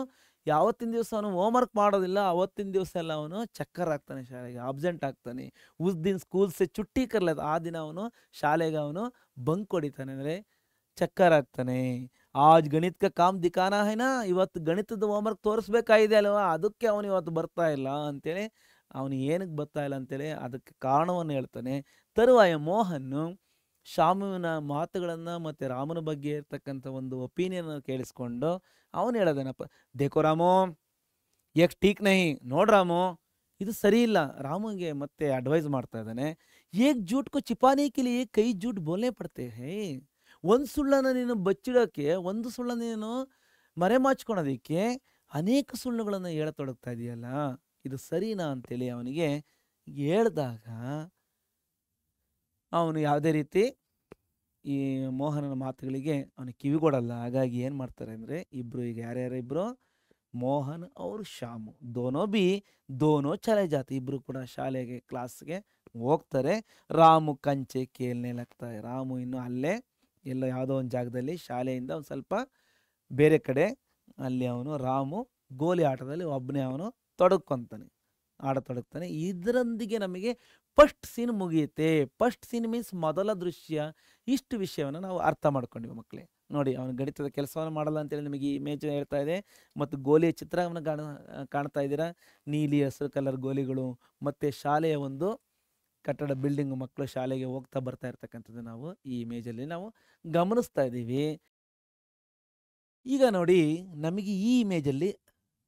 ಯಾವತ್ತಿನ ದಿವಸ ಅವನು ಹೋಮ್ವರ್ಕ್ ಮಾಡೋದಿಲ್ಲ, ಅವತ್ತಿನ ದಿವಸ ಎಲ್ಲ ಅವನು ಚಕ್ಕರ್ ಆಗ್ತಾನೆ, ಶಾಲೆಗೆ ಆಬ್ಸೆಂಟ್ ಆಗ್ತಾನೆ, ಉಸ್ ದಿನ ಸ್ಕೂಲ್ ಸೆ ಚುಟ್ಟಿ ಕರ್ಲದ, ಆ ದಿನ ಅವನು ಶಾಲೆಗೆ ಅವನು ಬಂಕ್ ಹೊಡಿತಾನೆ, ಅಂದರೆ ಚಕ್ಕರ್ ಆಗ್ತಾನೆ. ಆಜ್ ಗಣಿತ ಕ ಕಾಮ್ ದಿಖಾನಾ ಹೈನಾ, ಇವತ್ತು ಗಣಿತದ ಹೋಮ್ವರ್ಕ್ ತೋರಿಸ್ಬೇಕಾಗಿದೆ ಅಲ್ವಾ, ಅದಕ್ಕೆ ಅವನು ಇವತ್ತು ಬರ್ತಾ ಇಲ್ಲ ಅಂತೇಳಿ, ಅವನು ಏನಕ್ಕೆ ಬರ್ತಾ ಇಲ್ಲ ಅಂತೇಳಿ ಅದಕ್ಕೆ ಕಾರಣವನ್ನು ಹೇಳ್ತಾನೆ. ತರುವಾಯ ಮೋಹನ್ನು ಶಾಮುವಿನ ಮಾತುಗಳನ್ನು ಮತ್ತು ರಾಮನ ಬಗ್ಗೆ ಇರ್ತಕ್ಕಂಥ ಒಂದು ಒಪಿನಿಯನ್ ಕೇಳಿಸ್ಕೊಂಡು ಅವನು ಹೇಳೋದೇನಪ್ಪ, ದೇಖೋ ರಾಮು ಏಕ್ ಠೀಕ್ ನಹಿ, ನೋಡ್ ರಾಮು ಇದು ಸರಿ ಇಲ್ಲ, ರಾಮುಗೆ ಮತ್ತೆ ಅಡ್ವೈಸ್ ಮಾಡ್ತಾ ಇದ್ದಾನೆ. ಏಕ್ ಜೂಟ್ ಕೋ ಚಿಪಾನೆ ಕೆ ಲಿಯೆ ಕೈ ಜೂಟ್ ಬೋಲ್ನೆ ಪಡ್ತೆ ಹೇ, ಒಂದು ಸುಳ್ಳನ್ನು ನೀನು ಬಚ್ಚಿಡೋಕ್ಕೆ, ಒಂದು ಸುಳ್ಳನ್ನು ನೀನು ಮರೆಮಾಚ್ಕೊಳೋದಕ್ಕೆ ಅನೇಕ ಸುಳ್ಳುಗಳನ್ನು ಹೇಳತೊಡಗ್ತಾ ಇದೆಯಲ್ಲ, ಇದು ಸರಿನಾ ಅಂತೇಳಿ ಅವನಿಗೆ ಹೇಳ್ದಾಗ ಅವನು ಯಾವುದೇ ರೀತಿ ಈ ಮೋಹನನ ಮಾತುಗಳಿಗೆ ಅವನಿಗೆ ಕಿವಿಗೊಡಲ್ಲ. ಹಾಗಾಗಿ ಏನು ಮಾಡ್ತಾರೆ ಅಂದರೆ, ಇಬ್ಬರು ಈಗ ಯಾರ್ಯಾರಿಬ್ಬರು, ಮೋಹನ್ ಅವರು ಶಾಮು ದೋನೋ ಚಲೆ ಜಾತಿ, ಇಬ್ಬರು ಕೂಡ ಶಾಲೆಗೆ ಕ್ಲಾಸ್ಗೆ ಹೋಗ್ತಾರೆ. ರಾಮು ಕಂಚೆ ಕೇಳ್ನೆ ಲಗ್ತಾರೆ, ರಾಮು ಇನ್ನು ಅಲ್ಲೇ ಎಲ್ಲೋ ಯಾವುದೋ ಒಂದು ಜಾಗದಲ್ಲಿ ಶಾಲೆಯಿಂದ ಒಂದು ಸ್ವಲ್ಪ ಬೇರೆ ಕಡೆ ಅಲ್ಲಿ ಅವನು ರಾಮು ಗೋಲಿ ಆಟದಲ್ಲಿ ಒಬ್ಬನೇ ಅವನು ಆಡತೊಡಗ್ತಾನೆ. ಇದರೊಂದಿಗೆ ನಮಗೆ ಫಸ್ಟ್ ಸೀನ್ ಮುಗಿಯುತ್ತೆ. ಫಸ್ಟ್ ಸೀನ್ ಮೀನ್ಸ್ ಮೊದಲ ದೃಶ್ಯ. ಇಷ್ಟು ವಿಷಯವನ್ನು ನಾವು ಅರ್ಥ ಮಾಡ್ಕೊಂಡಿವಿ ಮಕ್ಕಳೇ. ನೋಡಿ, ಅವನು ಗಣಿತದ ಕೆಲಸವನ್ನು ಮಾಡಲ್ಲ ಅಂತೇಳಿ ನಿಮಗೆ ಈ ಇಮೇಜ್ ಹೇಳ್ತಾ ಇದೆ, ಮತ್ತು ಗೋಲಿಯ ಚಿತ್ರವನ್ನು ಕಾಣ್ತಾ ಇದ್ದೀರಾ, ನೀಲಿ ಹಸಿರು ಕಲರ್ ಗೋಲಿಗಳು, ಮತ್ತು ಶಾಲೆಯ ಒಂದು ಕಟ್ಟಡ ಬಿಲ್ಡಿಂಗ್, ಮಕ್ಕಳು ಶಾಲೆಗೆ ಹೋಗ್ತಾ ಬರ್ತಾ ಇರ್ತಕ್ಕಂಥದ್ದು ನಾವು ಈ ಇಮೇಜಲ್ಲಿ ನಾವು ಗಮನಿಸ್ತಾ ಇದ್ದೀವಿ. ಈಗ ನೋಡಿ, ನಮಗೆ ಈ ಇಮೇಜಲ್ಲಿ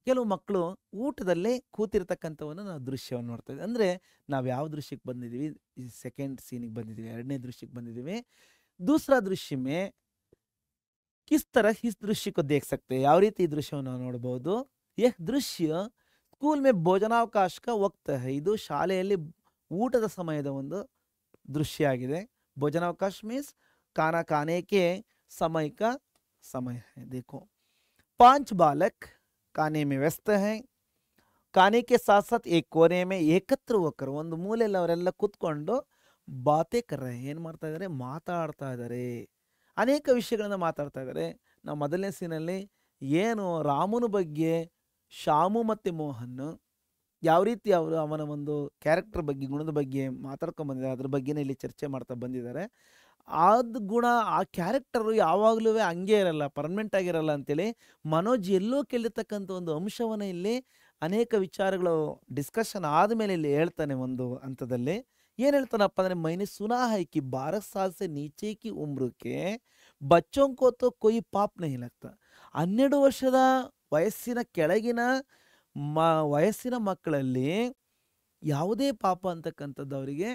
ಕೆಲವು ಮಕ್ಕಳು ಊಟದಲ್ಲೇ ಕೂತಿರ್ತಕ್ಕಂಥವನ್ನು ನಾವು ದೃಶ್ಯವನ್ನು ನೋಡ್ತಾ ಇದ್ದೀವಿ. ಅಂದರೆ ನಾವು ಯಾವ ದೃಶ್ಯಕ್ಕೆ ಬಂದಿದ್ದೀವಿ, ಈ ಸೆಕೆಂಡ್ ಸೀನಿಗೆ ಬಂದಿದ್ದೀವಿ, ಎರಡನೇ ದೃಶ್ಯಕ್ಕೆ ಬಂದಿದ್ದೀವಿ. दूसरा दृश्य में किस तरह इस दृश्य को देख सकते हैं, ಯಾವ ರೀತಿ ಈ ದೃಶ್ಯವನ್ನು ನಾವು ನೋಡಬಹುದು. यह दृश्य स्कूल में भोजनावकाश का वक्त है, ಇದು ಶಾಲೆಯಲ್ಲಿ ಊಟದ ಸಮಯದ ಒಂದು ದೃಶ್ಯ ಆಗಿದೆ. भोजनावकाश मीन्स खाना खाने के समय का समय है. देखो 5 बालक खाने में व्यस्त हैं, खाने के साथ साथ एक कोने में एकत्र होकर, ಒಂದು ಮೂಲೆಯಲ್ಲಿ ಅವರೆಲ್ಲ ಕೂತ್ಕೊಂಡು ಬಾತೆ ಕರ್ರೆ, ಏನು ಮಾಡ್ತಾ ಇದ್ದಾರೆ, ಮಾತಾಡ್ತಾ ಇದ್ದಾರೆ, ಅನೇಕ ವಿಷಯಗಳನ್ನ ಮಾತಾಡ್ತಾ ಇದ್ದಾರೆ. ನಾವು ಮೊದಲನೇ ಸೀನಲ್ಲಿ ಏನು ರಾಮನ ಬಗ್ಗೆ ಶಾಮು ಮತ್ತು ಮೋಹನ್ ಯಾವ ರೀತಿ ಅವರು ಅವನ ಒಂದು ಕ್ಯಾರೆಕ್ಟರ್ ಬಗ್ಗೆ, ಗುಣದ ಬಗ್ಗೆ ಮಾತಾಡ್ಕೊಂಡು ಬಂದಿದ್ದಾರೆ, ಅದ್ರ ಬಗ್ಗೆನೇ ಇಲ್ಲಿ ಚರ್ಚೆ ಮಾಡ್ತಾ ಬಂದಿದ್ದಾರೆ. ಅದು ಗುಣ, ಆ ಕ್ಯಾರೆಕ್ಟರು ಯಾವಾಗಲೂ ಹಂಗೆ ಇರಲ್ಲ, ಪರ್ಮನೆಂಟ್ ಆಗಿರಲ್ಲ ಅಂತೇಳಿ ಮನೋಜ್ ಎಲ್ಲೋ ಕೇಳಿರ್ತಕ್ಕಂಥ ಒಂದು ಅಂಶವನ್ನು ಇಲ್ಲಿ ಅನೇಕ ವಿಚಾರಗಳು ಡಿಸ್ಕಷನ್ ಆದಮೇಲೆ ಇಲ್ಲಿ ಹೇಳ್ತಾನೆ. ಒಂದು ಹಂತದಲ್ಲಿ ಏನು ಹೇಳ್ತಾನಪ್ಪ ಅಂದರೆ, मैंने सुना है कि 12 साल से नीचे की उम्र के बच्चों को तो कोई पाप नहीं लगता. 12 ವರ್ಷದ ವಯಸ್ಸಿನ ಕೆಳಗಿನ ವಯಸ್ಸಿನ ಮಕ್ಕಳಲ್ಲಿ ಯಾವುದೇ ಪಾಪ ಅಂತಕ್ಕಂಥದ್ದು ಅವರಿಗೆ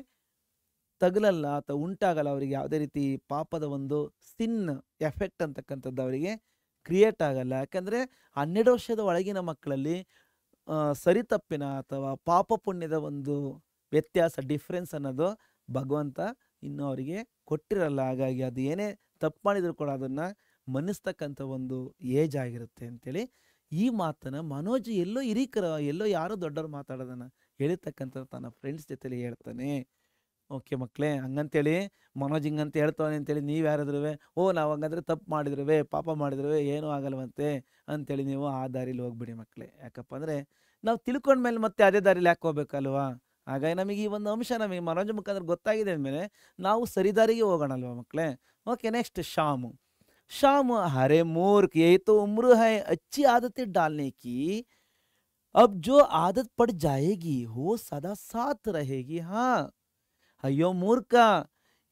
ತಗಲಲ್ಲ ಅಥವಾ ಉಂಟಾಗಲ್ಲ. ಅವರಿಗೆ ಯಾವುದೇ ರೀತಿ ಪಾಪದ ಒಂದು ಸಿನ್ ಎಫೆಕ್ಟ್ ಅಂತಕ್ಕಂಥದ್ದು ಅವರಿಗೆ ಕ್ರಿಯೇಟ್ ಆಗಲ್ಲ. ಯಾಕಂದರೆ 12 ವರ್ಷದ ಒಳಗಿನ ಮಕ್ಕಳಲ್ಲಿ ಸರಿತಪ್ಪಿನ ಅಥವಾ ಪಾಪ ಪುಣ್ಯದ ಒಂದು ವ್ಯತ್ಯಾಸ, ಡಿಫ್ರೆನ್ಸ್ ಅನ್ನೋದು ಭಗವಂತ ಇನ್ನೂ ಅವರಿಗೆ ಕೊಟ್ಟಿರಲ್ಲ. ಹಾಗಾಗಿ ಅದು ಏನೇ ತಪ್ಪು ಮಾಡಿದ್ರು ಕೂಡ ಅದನ್ನು ಮನ್ನಿಸ್ತಕ್ಕಂಥ ಒಂದು ಏಜ್ ಆಗಿರುತ್ತೆ ಅಂತೇಳಿ ಈ ಮಾತನ್ನು ಮನೋಜ್ ಎಲ್ಲೋ ಹಿರೀಕರ, ಎಲ್ಲೋ ಯಾರೋ ದೊಡ್ಡವ್ರು ಮಾತಾಡೋದನ್ನು ಹೇಳಿರ್ತಕ್ಕಂಥ ತನ್ನ ಫ್ರೆಂಡ್ಸ್ ಜೊತೆಲಿ ಹೇಳ್ತಾನೆ. ಓಕೆ ಮಕ್ಕಳೇ, ಹಂಗಂತೇಳಿ ಮನೋಜ್ ಹಿಂಗಂತ ಹೇಳ್ತಾನೆ ಅಂತೇಳಿ ನೀವು ಯಾರಾದ್ರೂ ನಾವು ಹಂಗಂದ್ರೆ ತಪ್ಪು ಮಾಡಿದ್ರೂ ಪಾಪ ಮಾಡಿದ್ರೂ ಏನೂ ಆಗಲ್ವಂತೆ ಅಂತೇಳಿ ನೀವು ಆ ದಾರಿಲಿ ಹೋಗ್ಬಿಡಿ ಮಕ್ಕಳೇ. ಯಾಕಪ್ಪ ಅಂದರೆ ನಾವು ತಿಳ್ಕೊಂಡ್ಮೇಲೆ ಮತ್ತೆ ಅದೇ ದಾರಿಲಿ ಯಾಕೆ ಹೋಗ್ಬೇಕಲ್ವಾ. ಹಾಗಾಗಿ ನಮಗೆ ಈ ಒಂದು ಅಂಶ ನಮಗೆ ಮನೋಜ್ ಮುಖಾಂತರ ಗೊತ್ತಾಗಿದೆ ಅಂದಮೇಲೆ ನಾವು ಸರಿದಾರಿಗೆ ಹೋಗೋಣ ಅಲ್ವಾ ಮಕ್ಕಳೇ. Okay, next Shamu. शाम, अरे मूर्ख, यही तो उम्र है अच्छी आदतें डालने की। अब जो आदत पड़ जाएगी वो सदा साथ रहेगी। हाँ, ಅಯ್ಯೋ ಮೂರ್ಖ,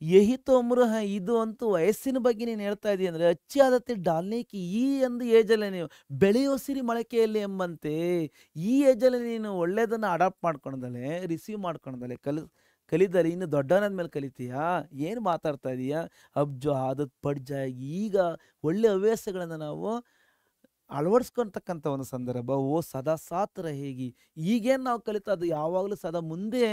ಯಹಿ ತೋ ಉಮ್ರ ಹೈ, ಇದು ಅಂತೂ ವಯಸ್ಸಿನ ಬಗ್ಗೆ ನೀನು ಹೇಳ್ತಾ ಇದೀಯ ಅಂದ್ರೆ ಅಚ್ಚಿ ಆದತ್ತೆ ಡಾಲ್ನೇಕಿ, ಈ ಒಂದು ಏಜಲ್ಲಿ ನೀವು ಬೆಳೆಯೋ ಸಿರಿ ಮೊಳಕೆಯಲ್ಲಿ ಎಂಬಂತೆ ಈ ಏಜಲ್ಲಿ ನೀನು ಒಳ್ಳೇದನ್ನ ಅಡಾಪ್ಟ್ ಮಾಡ್ಕೊಳದಲೆ, ರಿಸೀವ್ ಮಾಡ್ಕೊಳದಲೆ, ಕಲಿದರೆ ಇನ್ನು ದೊಡ್ಡವನಾದ ಮೇಲೆ ಕಲಿತೀಯಾ? ಏನು ಮಾತಾಡ್ತಾ ಇದೀಯಾ? ಅಬ್ ಜೋ ಆದತ್ ಪಡ್ ಜಾಯೇಗಿ, ಈಗ ಒಳ್ಳೆ ಹವ್ಯಾಸಗಳನ್ನ ನಾವು ಅಳವಡಿಸ್ಕೊಳ್ತಕ್ಕಂಥ ಒಂದು ಸಂದರ್ಭ. ಓ ಸದಾ ಸಾತ್ ರಹೇಗಿ, ಈಗೇನು ನಾವು ಕಲಿತಾ ಅದು ಯಾವಾಗಲೂ ಸದಾ ಮುಂದೆ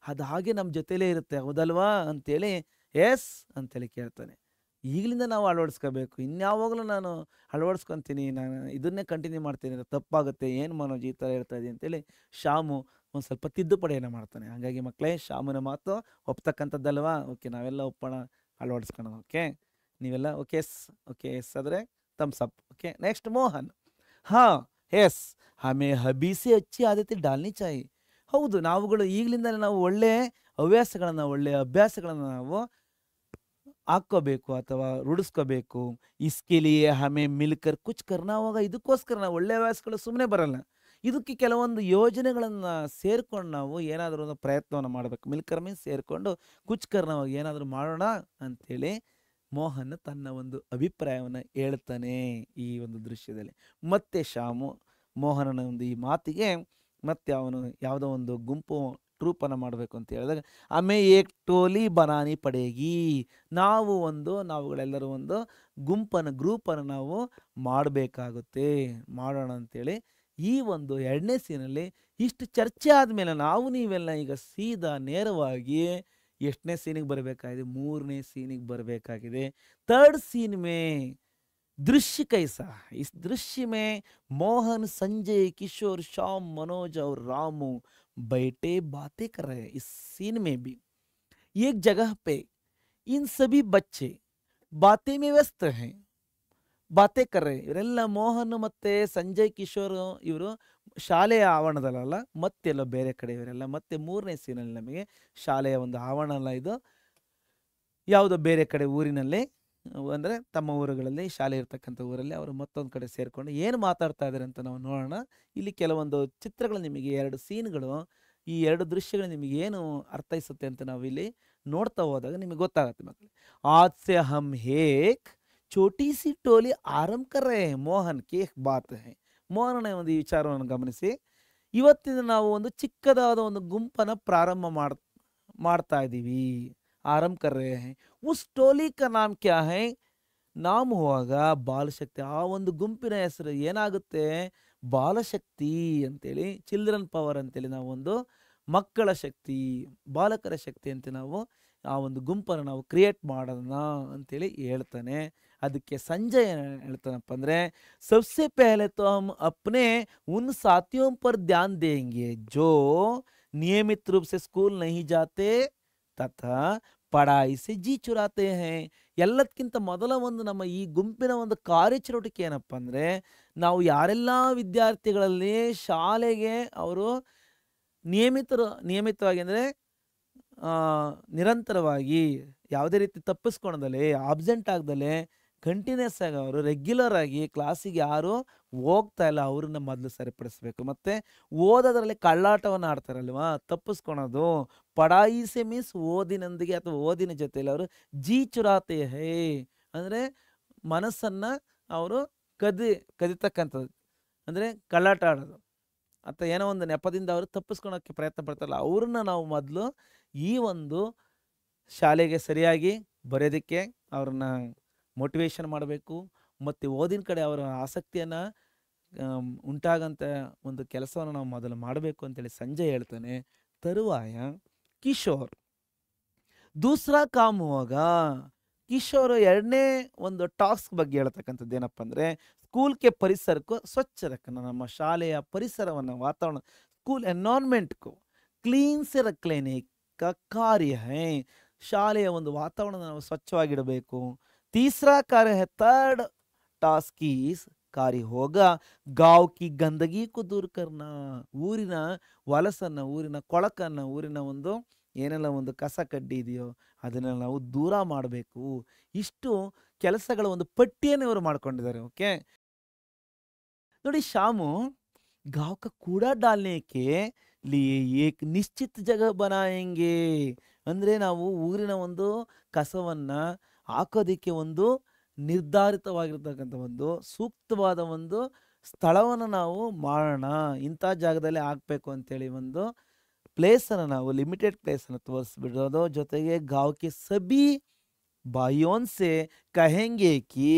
ಅದು ಹಾಗೆ ನಮ್ಮ ಜೊತೆಲೇ ಇರುತ್ತೆ, ಹೌದಲ್ವಾ ಅಂತೇಳಿ ಎಸ್ ಅಂತೇಳಿ ಕೇಳ್ತಾನೆ. ಈಗಲಿಂದ ನಾವು ಅಳವಡಿಸ್ಕೋಬೇಕು, ಇನ್ಯಾವಾಗಲೂ ನಾನು ಅಳವಡಿಸ್ಕೊತೀನಿ, ನಾನು ಇದನ್ನೇ ಕಂಟಿನ್ಯೂ ಮಾಡ್ತೀನಿ ಅಂದ್ರೆ ತಪ್ಪಾಗುತ್ತೆ. ಏನು ಮನೋಜ್ ಈ ಥರ ಹೇಳ್ತಾ ಇದೀನಿ ಅಂತೇಳಿ ಶಾಮು ಒಂದು ಸ್ವಲ್ಪ ತಿದ್ದುಪಡಿಯನ್ನು ಮಾಡ್ತಾನೆ. ಹಾಗಾಗಿ ಮಕ್ಕಳೇ, ಶಾಮನ ಮಾತು ಒಪ್ತಕ್ಕಂಥದ್ದಲ್ವಾ? ಓಕೆ, ನಾವೆಲ್ಲ ಒಪ್ಪೋಣ, ಅಳವಡಿಸ್ಕೊಳ್ಳೋಣ. ಓಕೆ, ನೀವೆಲ್ಲ ಓಕೆ ಎಸ್? ಓಕೆ ಎಸ್ ಆದರೆ thumbs up. Okay, next Mohan. हाँ, ಎಸ್, ಹಮೇ ಹಬೀಸಿ ಅಚ್ಚಿ ಆದತೆ ಡಾಲ್ನಿ ಚಾಯಿ. ಹೌದು, ನಾವುಗಳು ಈಗಲಿಂದಲೇ ನಾವು ಒಳ್ಳೆ ಹವ್ಯಾಸಗಳನ್ನು, ಒಳ್ಳೆ ಅಭ್ಯಾಸಗಳನ್ನು ನಾವು ಹಾಕ್ಕೋಬೇಕು ಅಥವಾ ರೂಢಿಸ್ಕೋಬೇಕು. ಇಸ್ಕೆ ಲಿಯೆ ಹಮೇ ಮಿಲ್ಕರ್ ಕುಚ್ ಕರ್ನಾ ಹೋಗ. ಇದಕ್ಕೋಸ್ಕರ ನಾವು ಒಳ್ಳೆ ಹವ್ಯಾಸಗಳು ಸುಮ್ಮನೆ ಬರಲ್ಲ, ಇದಕ್ಕೆ ಕೆಲವೊಂದು ಯೋಜನೆಗಳನ್ನು ಸೇರ್ಕೊಂಡು ನಾವು ಏನಾದರೂ ಒಂದು ಪ್ರಯತ್ನವನ್ನು ಮಾಡಬೇಕು. ಮಿಲ್ಕರ್ ಮೀನ್ಸ್ ಸೇರಿಕೊಂಡು, ಕುಚ್ ಕರ್ನವಾಗಿ ಏನಾದರೂ ಮಾಡೋಣ ಅಂಥೇಳಿ ಮೋಹನ್ ತನ್ನ ಒಂದು ಅಭಿಪ್ರಾಯವನ್ನು ಹೇಳ್ತಾನೆ ಈ ಒಂದು ದೃಶ್ಯದಲ್ಲಿ. ಮತ್ತೆ ಶಾಮು ಮೋಹನನ ಒಂದು ಈ ಮಾತಿಗೆ ಮತ್ತೆ ಅವನು ಯಾವುದೋ ಒಂದು ಗುಂಪು ಟ್ರೂಪನ್ನು ಮಾಡಬೇಕು ಅಂತ ಹೇಳಿದಾಗ, ಆಮೇ ಏಕ್ ಟೋಲಿ ಬನಾನಿ ಪಡೇಗಿ, ನಾವುಗಳೆಲ್ಲರೂ ಒಂದು ಗ್ರೂಪನ್ನು ನಾವು ಮಾಡಬೇಕಾಗುತ್ತೆ, ಮಾಡೋಣ ಅಂತೇಳಿ ಈ ಒಂದು 2ನೇ ಸೀನಲ್ಲಿ ಇಷ್ಟು ಚರ್ಚೆ ಆದಮೇಲೆ ನಾವು ನೀವೆಲ್ಲ ಈಗ ಸೀದಾ ನೇರವಾಗಿ ಎಷ್ಟನೇ ಸೀನಿಗೆ ಬರಬೇಕಾಗಿದೆ? 3ನೇ ಸೀನಿಗೆ ಬರಬೇಕಾಗಿದೆ. 3rd सीन में दृश्य कैसा है? इस दृश्य में मोहन, संजय, किशोर, श्याम, मनोज और रामू बैठे बातें कर रहे हैं. इस सीन में भी एक जगह पे इन सभी बच्चे बातें में व्यस्त हैं, ಬಾತೆ ಕರ್ರೆ. ಇವರೆಲ್ಲ ಮೋಹನ್ ಮತ್ತೆ ಸಂಜಯ್, ಕಿಶೋರ್ ಇವರು ಶಾಲೆಯ ಆವರಣದಲ್ಲ, ಮತ್ತೆಲ್ಲ ಬೇರೆ ಕಡೆ ಇವರೆಲ್ಲ. ಮತ್ತೆ 3ನೇ ಸೀನಲ್ಲಿ ನಮಗೆ ಶಾಲೆಯ ಒಂದು ಆವರಣ ಅಲ್ಲ, ಇದು ಯಾವುದೋ ಬೇರೆ ಕಡೆ ಊರಿನಲ್ಲಿ, ಅಂದರೆ ತಮ್ಮ ಊರುಗಳಲ್ಲಿ ಶಾಲೆ ಇರ್ತಕ್ಕಂಥ ಊರಲ್ಲಿ ಅವರು ಮತ್ತೊಂದು ಕಡೆ ಸೇರಿಕೊಂಡು ಏನು ಮಾತಾಡ್ತಾ ಇದ್ದಾರೆ ಅಂತ ನಾವು ನೋಡೋಣ. ಇಲ್ಲಿ ಕೆಲವೊಂದು ಚಿತ್ರಗಳು ನಿಮಗೆ, 2 ಸೀನ್ಗಳು, ಈ 2 ದೃಶ್ಯಗಳು ನಿಮಗೆ ಏನು ಅರ್ಥೈಸುತ್ತೆ ಅಂತ ನಾವು ಇಲ್ಲಿ ನೋಡ್ತಾ ಹೋದಾಗ ನಿಮಗೆ ಗೊತ್ತಾಗುತ್ತೆ ಮಕ್ಕಳು. ಆಜ್ ಸೆ ಹಮ್ ಹೇಕ್ छोटी सी टोली आरंभ कर रहे हैं. ಮೋಹನ್ ಕೆ ಬಾತ್ ಹೈ. ಮೋಹನನ ಒಂದು ಈ ವಿಚಾರವನ್ನು ಗಮನಿಸಿ, ಇವತ್ತಿನ ನಾವು ಒಂದು ಚಿಕ್ಕದಾದ ಒಂದು ಗುಂಪನ್ನು ಪ್ರಾರಂಭ ಮಾಡ್ತಾ ಇದ್ದೀವಿ. ಆರಂಭ ಕರ್ ರಹೆ ಹೈ. ಉಸ್ ಟೋಲಿ ಕಾ ನಾಮ್ ಕ್ಯಾ ಹೈ? ನಾಮ್ ಹೋಗ ಬಾಲಶಕ್ತಿ. ಆ ಒಂದು ಗುಂಪಿನ ಹೆಸರು ಏನಾಗುತ್ತೆ? ಬಾಲಶಕ್ತಿ ಅಂತೇಳಿ, ಚಿಲ್ಡ್ರನ್ ಪವರ್ ಅಂತೇಳಿ ನಾವು ಒಂದು ಮಕ್ಕಳ ಶಕ್ತಿ, ಬಾಲಕರ ಶಕ್ತಿ ಅಂತ ನಾವು ಆ ಒಂದು ಗುಂಪನ್ನು ನಾವು ಕ್ರಿಯೇಟ್ ಮಾಡೋಣ ಅಂತೇಳಿ ಹೇಳ್ತಾನೆ. ಅದಕ್ಕೆ ಸಂಜಯ್ ಹೇಳ್ತಾನಪ್ಪ ಅಂದರೆ, सबसे पहले तो हम अपने उन साथियों पर ध्यान देंगे जो नियमित रूप से स्कूल नहीं जाते तथा ಪಡಾಯಿ ಸೆ ಜಿ ಚುರಾತೆ ಹೈ. ಎಲ್ಲದಕ್ಕಿಂತ ಮೊದಲ ಒಂದು ನಮ್ಮ ಈ ಗುಂಪಿನ ಒಂದು ಕಾರ್ಯಚಟುವಟಿಕೆ ಏನಪ್ಪ ಅಂದರೆ, ನಾವು ಯಾರೆಲ್ಲ ವಿದ್ಯಾರ್ಥಿಗಳಲ್ಲಿ ಶಾಲೆಗೆ ಅವರು ನಿಯಮಿತವಾಗಿ ಅಂದರೆ ನಿರಂತರವಾಗಿ ಯಾವುದೇ ರೀತಿ ತಪ್ಪಿಸ್ಕೊಳದಲೆ, ಆಬ್ಸೆಂಟ್ ಆಗದಲೆ, ಕಂಟಿನ್ಯೂಸ್ ಆಗಿ ಅವರು ರೆಗ್ಯುಲರ್ ಆಗಿ ಕ್ಲಾಸಿಗೆ ಯಾರು ಹೋಗ್ತಾ ಇಲ್ಲ ಅವ್ರನ್ನ ಮೊದಲು ಸರಿಪಡಿಸ್ಬೇಕು. ಮತ್ತು ಓದೋದ್ರಲ್ಲಿ ಕಳ್ಳಾಟವನ್ನು ಆಡ್ತಾರಲ್ವಾ, ತಪ್ಪಿಸ್ಕೊಳೋದು. ಪಡಾಯಿಸೆ ಮೀನ್ಸ್ ಓದಿನೊಂದಿಗೆ ಅಥವಾ ಓದಿನ ಜೊತೆಯಲ್ಲಿ ಅವರು ಜಿ ಚುರಾತೆ ಹೇ ಅಂದರೆ ಮನಸ್ಸನ್ನು ಅವರು ಕದಿತಕ್ಕಂಥದ್ದು, ಅಂದರೆ ಕಳ್ಳಾಟ ಆಡೋದು ಅಥವಾ ಏನೋ ಒಂದು ನೆಪದಿಂದ ಅವರು ತಪ್ಪಿಸ್ಕೊಳೋಕ್ಕೆ ಪ್ರಯತ್ನ ಪಡ್ತಾರಲ್ಲ, ಅವ್ರನ್ನ ನಾವು ಮೊದಲು ಈ ಒಂದು ಶಾಲೆಗೆ ಸರಿಯಾಗಿ ಬರೆಯೋದಕ್ಕೆ ಅವ್ರನ್ನ ಮೋಟಿವೇಶನ್ ಮಾಡಬೇಕು. ಮತ್ತು ಓದಿನ ಕಡೆ ಅವರ ಆಸಕ್ತಿಯನ್ನು ಉಂಟಾಗಂಥ ಒಂದು ಕೆಲಸವನ್ನು ನಾವು ಮೊದಲು ಮಾಡಬೇಕು ಅಂತೇಳಿ ಸಂಜಯ್ ಹೇಳ್ತಾನೆ. ತರುವಾಯ ಕಿಶೋರ್ ದೂಸರಾ ಕಾಮ್ ಹೋಗ. ಕಿಶೋರ್ 2ನೇ ಒಂದು ಟಾಸ್ಕ್ ಬಗ್ಗೆ ಹೇಳ್ತಕ್ಕಂಥದ್ದು ಏನಪ್ಪ ಅಂದರೆ, ಸ್ಕೂಲ್ ಕೆ ಪರಿಸರಕ್ಕೂ ಸ್ವಚ್ಛ ರಕ್ಕನ, ನಮ್ಮ ಶಾಲೆಯ ಪರಿಸರವನ್ನು, ವಾತಾವರಣ, ಸ್ಕೂಲ್ ಎನ್ವೈರನ್ಮೆಂಟ್ಗೂ ಕ್ಲೀನ್ ಸೆ ರಖ್ ಲೇನೆ ಕಾ ಕಾರ್ಯ ಹೈ. ಶಾಲೆಯ ಒಂದು ವಾತಾವರಣ ನಾವು ಸ್ವಚ್ಛವಾಗಿಡಬೇಕು. ತೀಸರಾ ಕಾರ್ಯ ಹೈ, 3rd टास्क इस कार्य होगा गाँव की गंदगी को दूर करना. ಊರಿನ ವಲಸನ್ನು, ಊರಿನ ಕೊಳಕನ್ನು, ಊರಿನ ಒಂದು ಏನೆಲ್ಲ ಒಂದು ಕಸ ಕಡ್ಡಿ ಇದೆಯೋ ಅದನ್ನೆಲ್ಲ ನಾವು ದೂರ ಮಾಡಬೇಕು. ಇಷ್ಟು ಕೆಲಸಗಳ ಒಂದು ಪಟ್ಟಿಯನ್ನು ಇವರು ಮಾಡ್ಕೊಂಡಿದ್ದಾರೆ. ಓಕೆ ನೋಡಿ, ಶಾಮು गांव का कूड़ा डालने के लिए एक ನಿಶ್ಚಿತ ಜಗಹ ಬನಾಯೆಂಗೆ. ಅಂದ್ರೆ ನಾವು ಊರಿನ ಒಂದು ಕಸವನ್ನ ಹಾಕೋದಿಕ್ಕೆ ಒಂದು ನಿರ್ಧಾರಿತವಾಗಿರ್ತಕ್ಕಂಥ ಒಂದು ಸೂಕ್ತವಾದ ಒಂದು ಸ್ಥಳವನ್ನು ನಾವು ಮಾಡೋಣ, ಇಂಥ ಜಾಗದಲ್ಲಿ ಹಾಕ್ಬೇಕು ಅಂತೇಳಿ ಒಂದು ಪ್ಲೇಸನ್ನು ನಾವು ಲಿಮಿಟೆಡ್ ಪ್ಲೇಸನ್ನು ತೋರಿಸ್ಬಿಡೋದು. ಜೊತೆಗೆ ಗಾಂವ್ಗೆ ಸಬಿ भाइयों से कहेंगे कि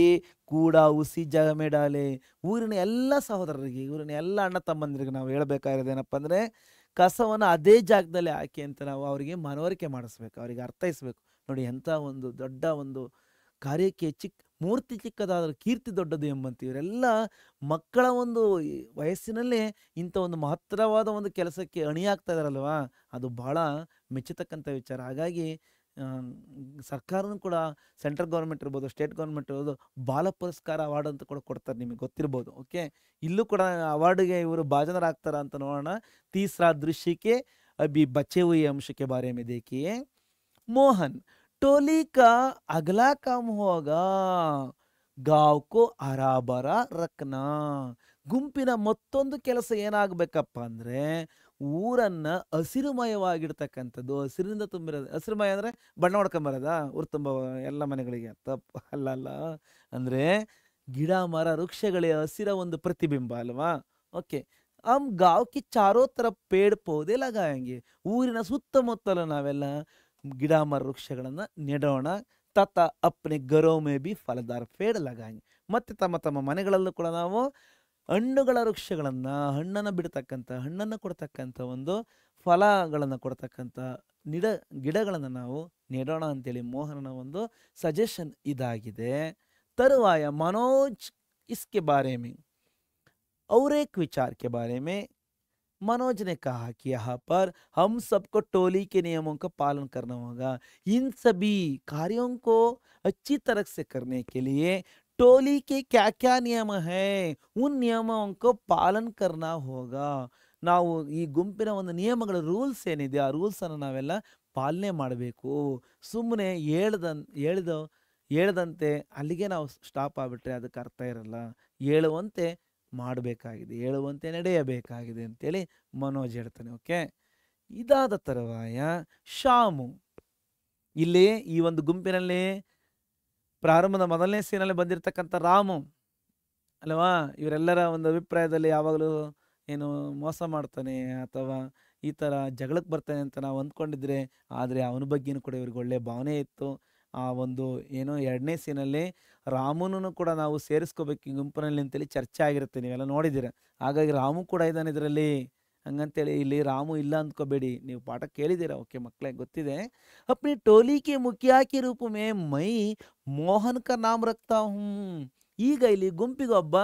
ಕೂಡ ಉಸಿ ಜಾಗ ಮೇಡಾಲೆ. ಊರಿನ ಎಲ್ಲ ಸಹೋದರರಿಗೆ, ಊರಿನ ಎಲ್ಲ ಅಣ್ಣ ತಮ್ಮಂದಿರಿಗೆ ನಾವು ಹೇಳಬೇಕಾಗಿರೋದು ಏನಪ್ಪ ಅಂದರೆ, ಕಸವನ್ನು ಅದೇ ಜಾಗದಲ್ಲಿ ಹಾಕಿ ಅಂತ ನಾವು ಅವರಿಗೆ ಮನವರಿಕೆ ಮಾಡಿಸ್ಬೇಕು, ಅವರಿಗೆ ಅರ್ಥೈಸ್ಬೇಕು. ನೋಡಿ, ಎಂಥ ಒಂದು ದೊಡ್ಡ ಒಂದು ಕಾರ್ಯಕ್ಕೆ ಮೂರ್ತಿ ಚಿಕ್ಕದಾದರೂ ಕೀರ್ತಿ ದೊಡ್ಡದು ಎಂಬಂತೆ ಇವರೆಲ್ಲ ಮಕ್ಕಳ ಒಂದು ವಯಸ್ಸಿನಲ್ಲೇ ಇಂಥ ಒಂದು ಮಹತ್ತರವಾದ ಒಂದು ಕೆಲಸಕ್ಕೆ ಅಣಿಯಾಗ್ತಾ ಇದಾರಲ್ವಾ, ಅದು ಬಹಳ ಮೆಚ್ಚತಕ್ಕಂಥ ವಿಚಾರ. ಹಾಗಾಗಿ ಸರ್ಕಾರನೂ ಕೂಡ ಸೆಂಟ್ರಲ್ ಗೌರ್ಮೆಂಟ್ ಇರ್ಬೋದು, ಸ್ಟೇಟ್ ಗೌರ್ಮೆಂಟ್ ಇರ್ಬೋದು, ಬಾಲ ಪುರಸ್ಕಾರ ಅವಾರ್ಡ್ ಅಂತ ಕೂಡ ಕೊಡ್ತಾರೆ, ನಿಮಗೆ ಗೊತ್ತಿರ್ಬೋದು. ಓಕೆ, ಇಲ್ಲೂ ಕೂಡ ಅವಾರ್ಡ್ಗೆ ಇವರು ಭಾಜನರಾಗ್ತಾರ ಅಂತ ನೋಡೋಣ. ತೀಸರಾ ದೃಶ್ಯಕ್ಕೆ ಅಭಿ ಬಚೆ ಹುಯಿ ಅಂಶಕ್ಕೆ ಬಾರೆ ಮೇ ದೇಖಿಯೇ. ಮೋಹನ್ टोली का अगला काम होगा गांव को हरा भरा रखना. ಗುಂಪಿನ ಮತ್ತೊಂದು ಕೆಲಸ ಏನಾಗಬೇಕಪ್ಪ ಅಂದರೆ, ಊರನ್ನ ಹಸಿರುಮಯವಾಗಿಡ್ತಕ್ಕಂಥದ್ದು. ಹಸಿರಿನಿಂದ ತುಂಬಿರೋದು, ಹಸಿರುಮಯ ಅಂದರೆ ಬಣ್ಣ ಹೊಡ್ಕೊಂಬರೋದ ಊರು ತುಂಬ ಎಲ್ಲ ಮನೆಗಳಿಗೆ? ತಪ್ಪು ಅಲ್ಲ. ಅಂದರೆ ಗಿಡ ಮರ ವೃಕ್ಷಗಳೇ ಹಸಿರ ಒಂದು ಪ್ರತಿಬಿಂಬ ಅಲ್ವಾ. ಓಕೆ, ಹಮ್ ಗಾಂವ್ ಕಿ ಚಾರೋ ತರಫ್ ಪೇಡ್ ಪೌಧೆ ಲಗಾಯಂಗೆ. ಊರಿನ ಸುತ್ತಮುತ್ತಲು ನಾವೆಲ್ಲ ಗಿಡ ಮರ ವೃಕ್ಷಗಳನ್ನು ನೆಡೋಣ. ತತ ಅಪ್ನೆ ಗರೋ ಮೇ ಬಿ ಫಲದಾರ ಪೇಡ್ ಲಗಾಯಂಗೆ. ಮತ್ತು ತಮ್ಮ ತಮ್ಮ ಮನೆಗಳಲ್ಲೂ ಕೂಡ ನಾವು ಹಣ್ಣುಗಳ ವೃಕ್ಷಗಳನ್ನು, ಹಣ್ಣನ್ನು ಬಿಡ್ತಕ್ಕಂಥ, ಹಣ್ಣನ್ನು ಕೊಡ್ತಕ್ಕಂಥ ಒಂದು ಫಲಗಳನ್ನು ಕೊಡ್ತಕ್ಕಂಥ ಗಿಡಗಳನ್ನು ನಾವು ನೆಡೋಣ ಅಂತೇಳಿ ಮೋಹನನ ಒಂದು ಸಜೆಷನ್ ಇದಾಗಿದೆ. ತರುವಾಯ मनोज इसके बारे में और एक विचार के बारे में मनोज ने कहा कि यहाँ पर हम सबको टोली के नियमों का पालन करना होगा. इन सभी कार्यों को अच्छी तरह से करने के लिए टोली के क्या क्या नियम है, उन नियमों को पालन करना होगा. ನಾವು ಈ ಗುಂಪಿನ ಒಂದು ನಿಯಮಗಳ ರೂಲ್ಸ್ ಏನಿದೆ, ಆ ರೂಲ್ಸನ್ನು ನಾವೆಲ್ಲ ಪಾಲನೆ ಮಾಡಬೇಕು. ಸುಮ್ಮನೆ ಹೇಳ್ದಂತೆ ಅಲ್ಲಿಗೆ ನಾವು ಸ್ಟಾಪ್ ಆಗಿಬಿಟ್ರೆ ಅದಕ್ಕೆ ಅರ್ಥ ಇರಲ್ಲ. ಹೇಳುವಂತೆ ಮಾಡಬೇಕಾಗಿದೆ, ಹೇಳುವಂತೆ ನಡೆಯಬೇಕಾಗಿದೆ ಅಂತೇಳಿ ಮನೋಜ್ ಹೇಳ್ತಾನೆ. ಓಕೆ, ಇದಾದ ತರುವಾಯ ಶಾಮು ಇಲ್ಲಿ ಈ ಒಂದು ಗುಂಪಿನಲ್ಲಿ ಪ್ರಾರಂಭದ ಮೊದಲನೇ ಸೀನಲ್ಲಿ ಬಂದಿರತಕ್ಕಂಥ ರಾಮು ಅಲ್ವಾ, ಇವರೆಲ್ಲರ ಒಂದು ಅಭಿಪ್ರಾಯದಲ್ಲಿ ಯಾವಾಗಲೂ ಏನು ಮೋಸ ಮಾಡ್ತಾನೆ ಅಥವಾ ಈ ಥರ ಜಗಳಕ್ಕೆ ಬರ್ತಾನೆ ಅಂತ ನಾವು ಅಂದ್ಕೊಂಡಿದ್ರೆ, ಆದರೆ ಅವನ ಬಗ್ಗೆನೂ ಕೂಡ ಇವ್ರಿಗೆ ಒಳ್ಳೆಯ ಭಾವನೆ ಇತ್ತು. ಆ ಒಂದು ಏನೋ ಎರಡನೇ ಸೀನಲ್ಲಿ ರಾಮನೂ ಕೂಡ ನಾವು ಸೇರಿಸ್ಕೋಬೇಕು ಈ ಗುಂಪಿನಲ್ಲಿ ಅಂತೇಳಿ ಚರ್ಚೆ ಆಗಿರುತ್ತೆ, ನೀವೆಲ್ಲ ನೋಡಿದ್ದೀರ. ಹಾಗಾಗಿ ರಾಮು ಕೂಡ ಇದ್ದಾನೆ ಇದರಲ್ಲಿ, ಹಂಗಂತೇಳಿ ಇಲ್ಲಿ ರಾಮು ಇಲ್ಲ ಅಂದ್ಕೋಬೇಡಿ, ನೀವು ಪಾಠ ಕೇಳಿದ್ದೀರ. ಓಕೆ ಮಕ್ಕಳೇ, ಗೊತ್ತಿದೆ. ಅಪ್ನಿ ಟೋಲಿ ಕೆ ಮುಖಿಯಾ ಕೆ ರೂಪ ಮೇ ಮೈ ಮೋಹನ್ ಕ ನಾಮ್ ರಕ್ತಾ ಹೂಂ. ಈಗ ಇಲ್ಲಿ ಗುಂಪಿಗೆ ಒಬ್ಬ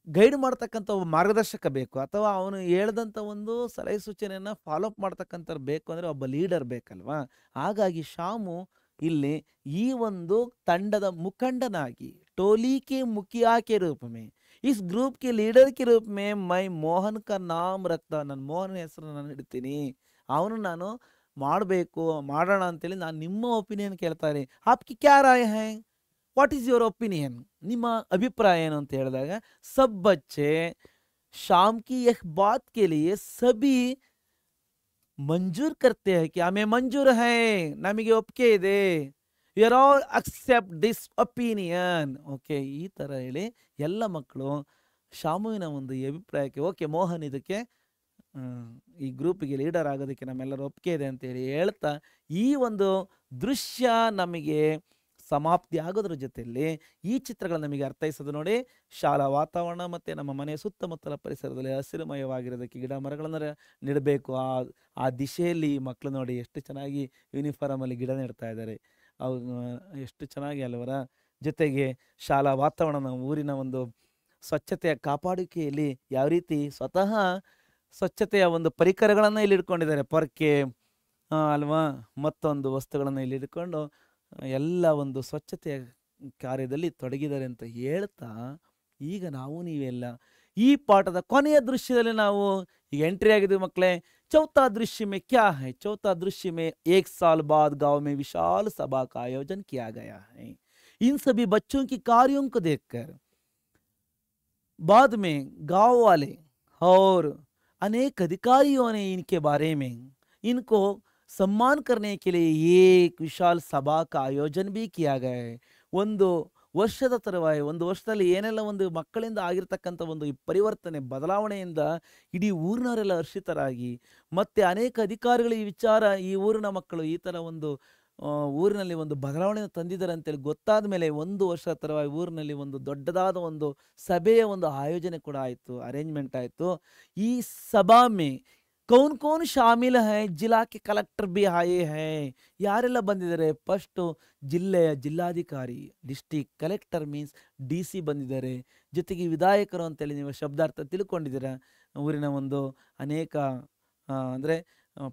ಗೈಡ್ ಮಾಡ್ತಕ್ಕಂಥ ಒಬ್ಬ ಮಾರ್ಗದರ್ಶಕ ಬೇಕು, ಅಥವಾ ಅವನು ಹೇಳ್ದಂಥ ಒಂದು ಸಲಹೆ ಸೂಚನೆಯನ್ನು ಫಾಲೋಅಪ್ ಮಾಡ್ತಕ್ಕಂಥವ್ರು ಬೇಕು, ಅಂದರೆ ಒಬ್ಬ ಲೀಡರ್ ಬೇಕಲ್ವಾ. ಹಾಗಾಗಿ ಶಾಮು ಇಲ್ಲಿ ಈ ಒಂದು ತಂಡದ ಮುಖಂಡನಾಗಿ ಟೋಲಿ ಕೆ ಮುಖಿಯಾ ಕೆ ರೂಪ May, is group K leader K ರೂಪ ಮೇ ಮೈ ಮೋಹನ್ ಕ ನಾಮ್ ರಕ್ತಾ. ನಾನು ಮೋಹನ್ ಹೆಸರು ನಾನು ಇಡ್ತೀನಿ, ಅವನು ನಾನು ಮಾಡಬೇಕು, ಮಾಡೋಣ ಅಂತೇಳಿ ನಾನು ನಿಮ್ಮ ಒಪಿನಿಯನ್ ಕೇಳ್ತಾರೆ. ಆಪ್ಕಿ ಕ್ಯಾ ರಾಯ ಹೈ, ವಾಟ್ ಈಸ್ ಯುವರ್ ಒಪಿನಿಯನ್, ನಿಮ್ಮ ಅಭಿಪ್ರಾಯ ಏನು ಅಂತ ಹೇಳಿದಾಗ, ಸಬ್ ಬಚ್ಚೆ ಶಾಮ್ ಕಿ ಯಹ್ ಬಾತ್ ಕೆ ಲಿಯೆ ಸಬಿ ಮಂಜೂರ್ ಕರ್ತೆ ಹೈ ಕಿ ಹಮೇ ಮಂಜೂರ್ ಹೈ, ನಮಗೆ ಒಪ್ಪಿಗೆ ಇದೆ, we are all accept this opinion. Okay, ಈ ಥರ ಹೇಳಿ ಎಲ್ಲ ಮಕ್ಕಳು ಶಾಮುವಿನ ಒಂದು ಅಭಿಪ್ರಾಯಕ್ಕೆ ಓಕೆ ಮೋಹನ್ ಇದಕ್ಕೆ ಈ ಗ್ರೂಪಿಗೆ ಲೀಡರ್ ಆಗೋದಕ್ಕೆ ನಮ್ಮೆಲ್ಲರೂ ಒಪ್ಪಿಗೆ ಇದೆ ಅಂತೇಳಿ ಹೇಳ್ತಾ, ಈ ಒಂದು ದೃಶ್ಯ ನಮಗೆ ಸಮಾಪ್ತಿ ಆಗೋದ್ರ ಜೊತೆಯಲ್ಲಿ ಈ ಚಿತ್ರಗಳು ನಮಗೆ ಅರ್ಥೈಸೋದು ನೋಡಿ. ಶಾಲಾ ವಾತಾವರಣ ಮತ್ತು ನಮ್ಮ ಮನೆಯ ಸುತ್ತಮುತ್ತಲ ಪರಿಸರದಲ್ಲಿ ಹಸಿರುಮಯವಾಗಿರೋದಕ್ಕೆ ಗಿಡ ಮರಗಳನ್ನು ನೆಡಬೇಕು. ಆ ದಿಶೆಯಲ್ಲಿ ಮಕ್ಕಳು ನೋಡಿ ಎಷ್ಟು ಚೆನ್ನಾಗಿ ಯೂನಿಫಾರ್ಮಲ್ಲಿ ಗಿಡ ನೆಡ್ತಾ ಇದ್ದಾರೆ, ಅವ್ರು ಎಷ್ಟು ಚೆನ್ನಾಗಿ ಅಲ್ಲವರ. ಜೊತೆಗೆ ಶಾಲಾ ವಾತಾವರಣ, ಊರಿನ ಒಂದು ಸ್ವಚ್ಛತೆಯ ಕಾಪಾಡುವಿಕೆಯಲ್ಲಿ ಯಾವ ರೀತಿ ಸ್ವತಃ ಸ್ವಚ್ಛತೆಯ ಒಂದು ಪರಿಕರಗಳನ್ನು ಇಲ್ಲಿ ಇಟ್ಕೊಂಡಿದ್ದಾರೆ, ಪೊರ್ಕೆ ಅಲ್ವಾ, ಮತ್ತೊಂದು ವಸ್ತುಗಳನ್ನು ಇಲ್ಲಿ ಇಟ್ಕೊಂಡು ಎಲ್ಲ ಒಂದು ಸ್ವಚ್ಛತೆಯ ಕಾರ್ಯದಲ್ಲಿ ತೊಡಗಿದ್ದಾರೆ ಅಂತ ಹೇಳ್ತಾ, ಈಗ ನಾವು ನೀವೆಲ್ಲ ಈ ಪಾಠದ ಕೊನೆಯ ದೃಶ್ಯದಲ್ಲಿ ನಾವು ಈಗ ಎಂಟ್ರಿ ಆಗಿದ್ದೀವಿ ಮಕ್ಕಳೇ. चौथा दृश्य में क्या है, चौथा दृश्य में 1 साल बाद गांव में विशाल सभा का आयोजन किया गया है. इन सभी बच्चों की कार्यों को देखकर बाद में गांव वाले और अनेक अधिकारियों ने इनके बारे में इनको सम्मान करने के लिए एक विशाल सभा का आयोजन भी किया गया है. ಒಂದು ವರ್ಷದ ತರುವಾಯ ಒಂದು ವರ್ಷದಲ್ಲಿ ಏನೆಲ್ಲ ಒಂದು ಮಕ್ಕಳಿಂದ ಆಗಿರ್ತಕ್ಕಂಥ ಒಂದು ಈ ಪರಿವರ್ತನೆ ಬದಲಾವಣೆಯಿಂದ ಇಡೀ ಊರಿನವರೆಲ್ಲ ಹರ್ಷಿತರಾಗಿ ಮತ್ತೆ ಅನೇಕ ಅಧಿಕಾರಿಗಳು ಈ ವಿಚಾರ ಈ ಊರಿನ ಮಕ್ಕಳು ಈ ಥರ ಒಂದು ಊರಿನಲ್ಲಿ ಒಂದು ಬದಲಾವಣೆಯನ್ನು ತಂದಿದ್ದಾರೆ ಅಂತೇಳಿ ಗೊತ್ತಾದ ಮೇಲೆ ಒಂದು ವರ್ಷದ ತರುವಾಯ ಊರಿನಲ್ಲಿ ಒಂದು ದೊಡ್ಡದಾದ ಒಂದು ಸಭೆಯ ಒಂದು ಆಯೋಜನೆ ಕೂಡ ಆಯಿತು, ಅರೇಂಜ್ಮೆಂಟ್ ಆಯಿತು. ಈ ಸಭಾ ಮೇ कौन कौन शामिल है जिला के कलेक्टर भी आए हैं. ಯಾರೆಲ್ಲ ಬಂದಿದ್ದಾರೆ? ಫಸ್ಟು ಜಿಲ್ಲೆಯ ಜಿಲ್ಲಾಧಿಕಾರಿ, ಡಿಸ್ಟಿಕ್ ಕಲೆಕ್ಟರ್ ಮೀನ್ಸ್ DC ಬಂದಿದ್ದಾರೆ. ಜೊತೆಗೆ ವಿಧಾಯಕರು ಅಂತೇಳಿ ನೀವು ಶಬ್ದಾರ್ಥ ತಿಳ್ಕೊಂಡಿದ್ದೀರಾ. ಊರಿನ ಒಂದು ಅನೇಕ ಅಂದರೆ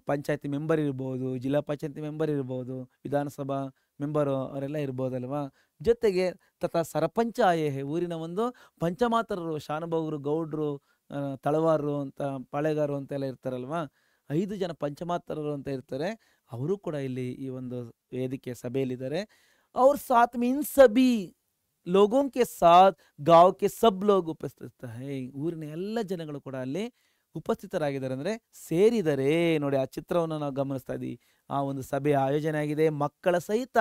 ಪಂಚಾಯತಿ ಮೆಂಬರ್ ಇರ್ಬೋದು, ಜಿಲ್ಲಾ ಪಂಚಾಯತಿ ಮೆಂಬರ್ ಇರ್ಬೋದು, ವಿಧಾನಸಭಾ ಮೆಂಬರು ಅವರೆಲ್ಲ ಇರ್ಬೋದಲ್ವಾ. ಜೊತೆಗೆ ತಥಾ ಸರಪಂಚ ಆಯೇ ಹೇ, ಊರಿನ ಒಂದು ಪಂಚಮಾತರರು, ಶಾನುಭೋಗರು, ಗೌಡ್ರು, ತಳವಾರರು ಅಂತ, ಪಾಳೆಗಾರರು ಅಂತೆಲ್ಲ ಇರ್ತಾರಲ್ವಾ. 5 ಜನ ಪಂಚಮಾತರರು ಅಂತ ಇರ್ತಾರೆ, ಅವರು ಕೂಡ ಇಲ್ಲಿ ಈ ಒಂದು ವೇದಿಕೆ ಸಭೆಯಲ್ಲಿದ್ದಾರೆ. ಅವ್ರ ಸಾಥ್ ಮೀನ್ ಸಭಿ ಲೋಗೋಂ ಕೆ ಸಾಥ್ ಗಾಂವ್ ಕೆ ಸಬ್ ಲೋಗ್ ಉಪಸ್ಥಿತ ಹೈ. ಊರಿನ ಎಲ್ಲ ಜನಗಳು ಕೂಡ ಅಲ್ಲಿ ಉಪಸ್ಥಿತರಾಗಿದ್ದಾರೆ, ಅಂದರೆ ಸೇರಿದರೆ. ನೋಡಿ ಆ ಚಿತ್ರವನ್ನು ನಾವು ಗಮನಿಸ್ತಾ ಇದ್ದೀವಿ. ಆ ಒಂದು ಸಭೆ ಆಯೋಜನೆ ಆಗಿದೆ. ಮಕ್ಕಳ ಸಹಿತ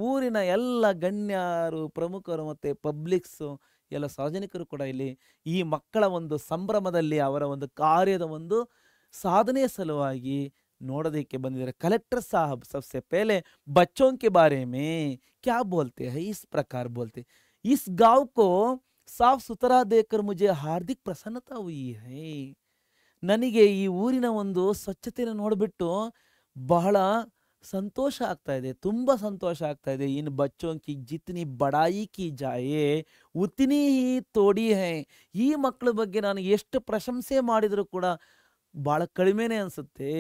ಊರಿನ ಎಲ್ಲ ಗಣ್ಯರು, ಪ್ರಮುಖರು ಮತ್ತು ಪಬ್ಲಿಕ್ಸು ಎಲ್ಲ ಸಾರ್ವಜನಿಕರು ಕೂಡ ಇಲ್ಲಿ ಈ ಮಕ್ಕಳ ಒಂದು ಸಂಭ್ರಮದಲ್ಲಿ ಅವರ ಒಂದು ಕಾರ್ಯದ ಒಂದು ಸಾಧನೆಯ ಸಲುವಾಗಿ ನೋಡೋದಕ್ಕೆ ಬಂದಿದ್ದಾರೆ. कलेक्टर साहब सबसे पहले बच्चों के बारे में क्या बोलते हैं, इस प्रकार बोलते. इस गांव को साफ सुथरा देखकर मुझे हार्दिक प्रसन्नता हुई है. ನನಗೆ ಈ ಊರಿನ ಒಂದು ಸ್ವಚ್ಛತೆಯನ್ನು ನೋಡಿಬಿಟ್ಟು ಬಹಳ ಸಂತೋಷ ಆಗ್ತಾ ಇದೆ, ತುಂಬ ಸಂತೋಷ ಆಗ್ತಾ ಇದೆ. ಇನ್ ಬಚ್ಚೋं की जितनी बड़ाई की जाए उतनी ही तोड़ी है. ಈ ಮಕ್ಕಳ ಬಗ್ಗೆ ನಾನು ಎಷ್ಟು ಪ್ರಶಂಸೆ ಮಾಡಿದರೂ ಕೂಡ ಭಾಳ ಕಡಿಮೆನೇ ಅನಿಸುತ್ತೆ,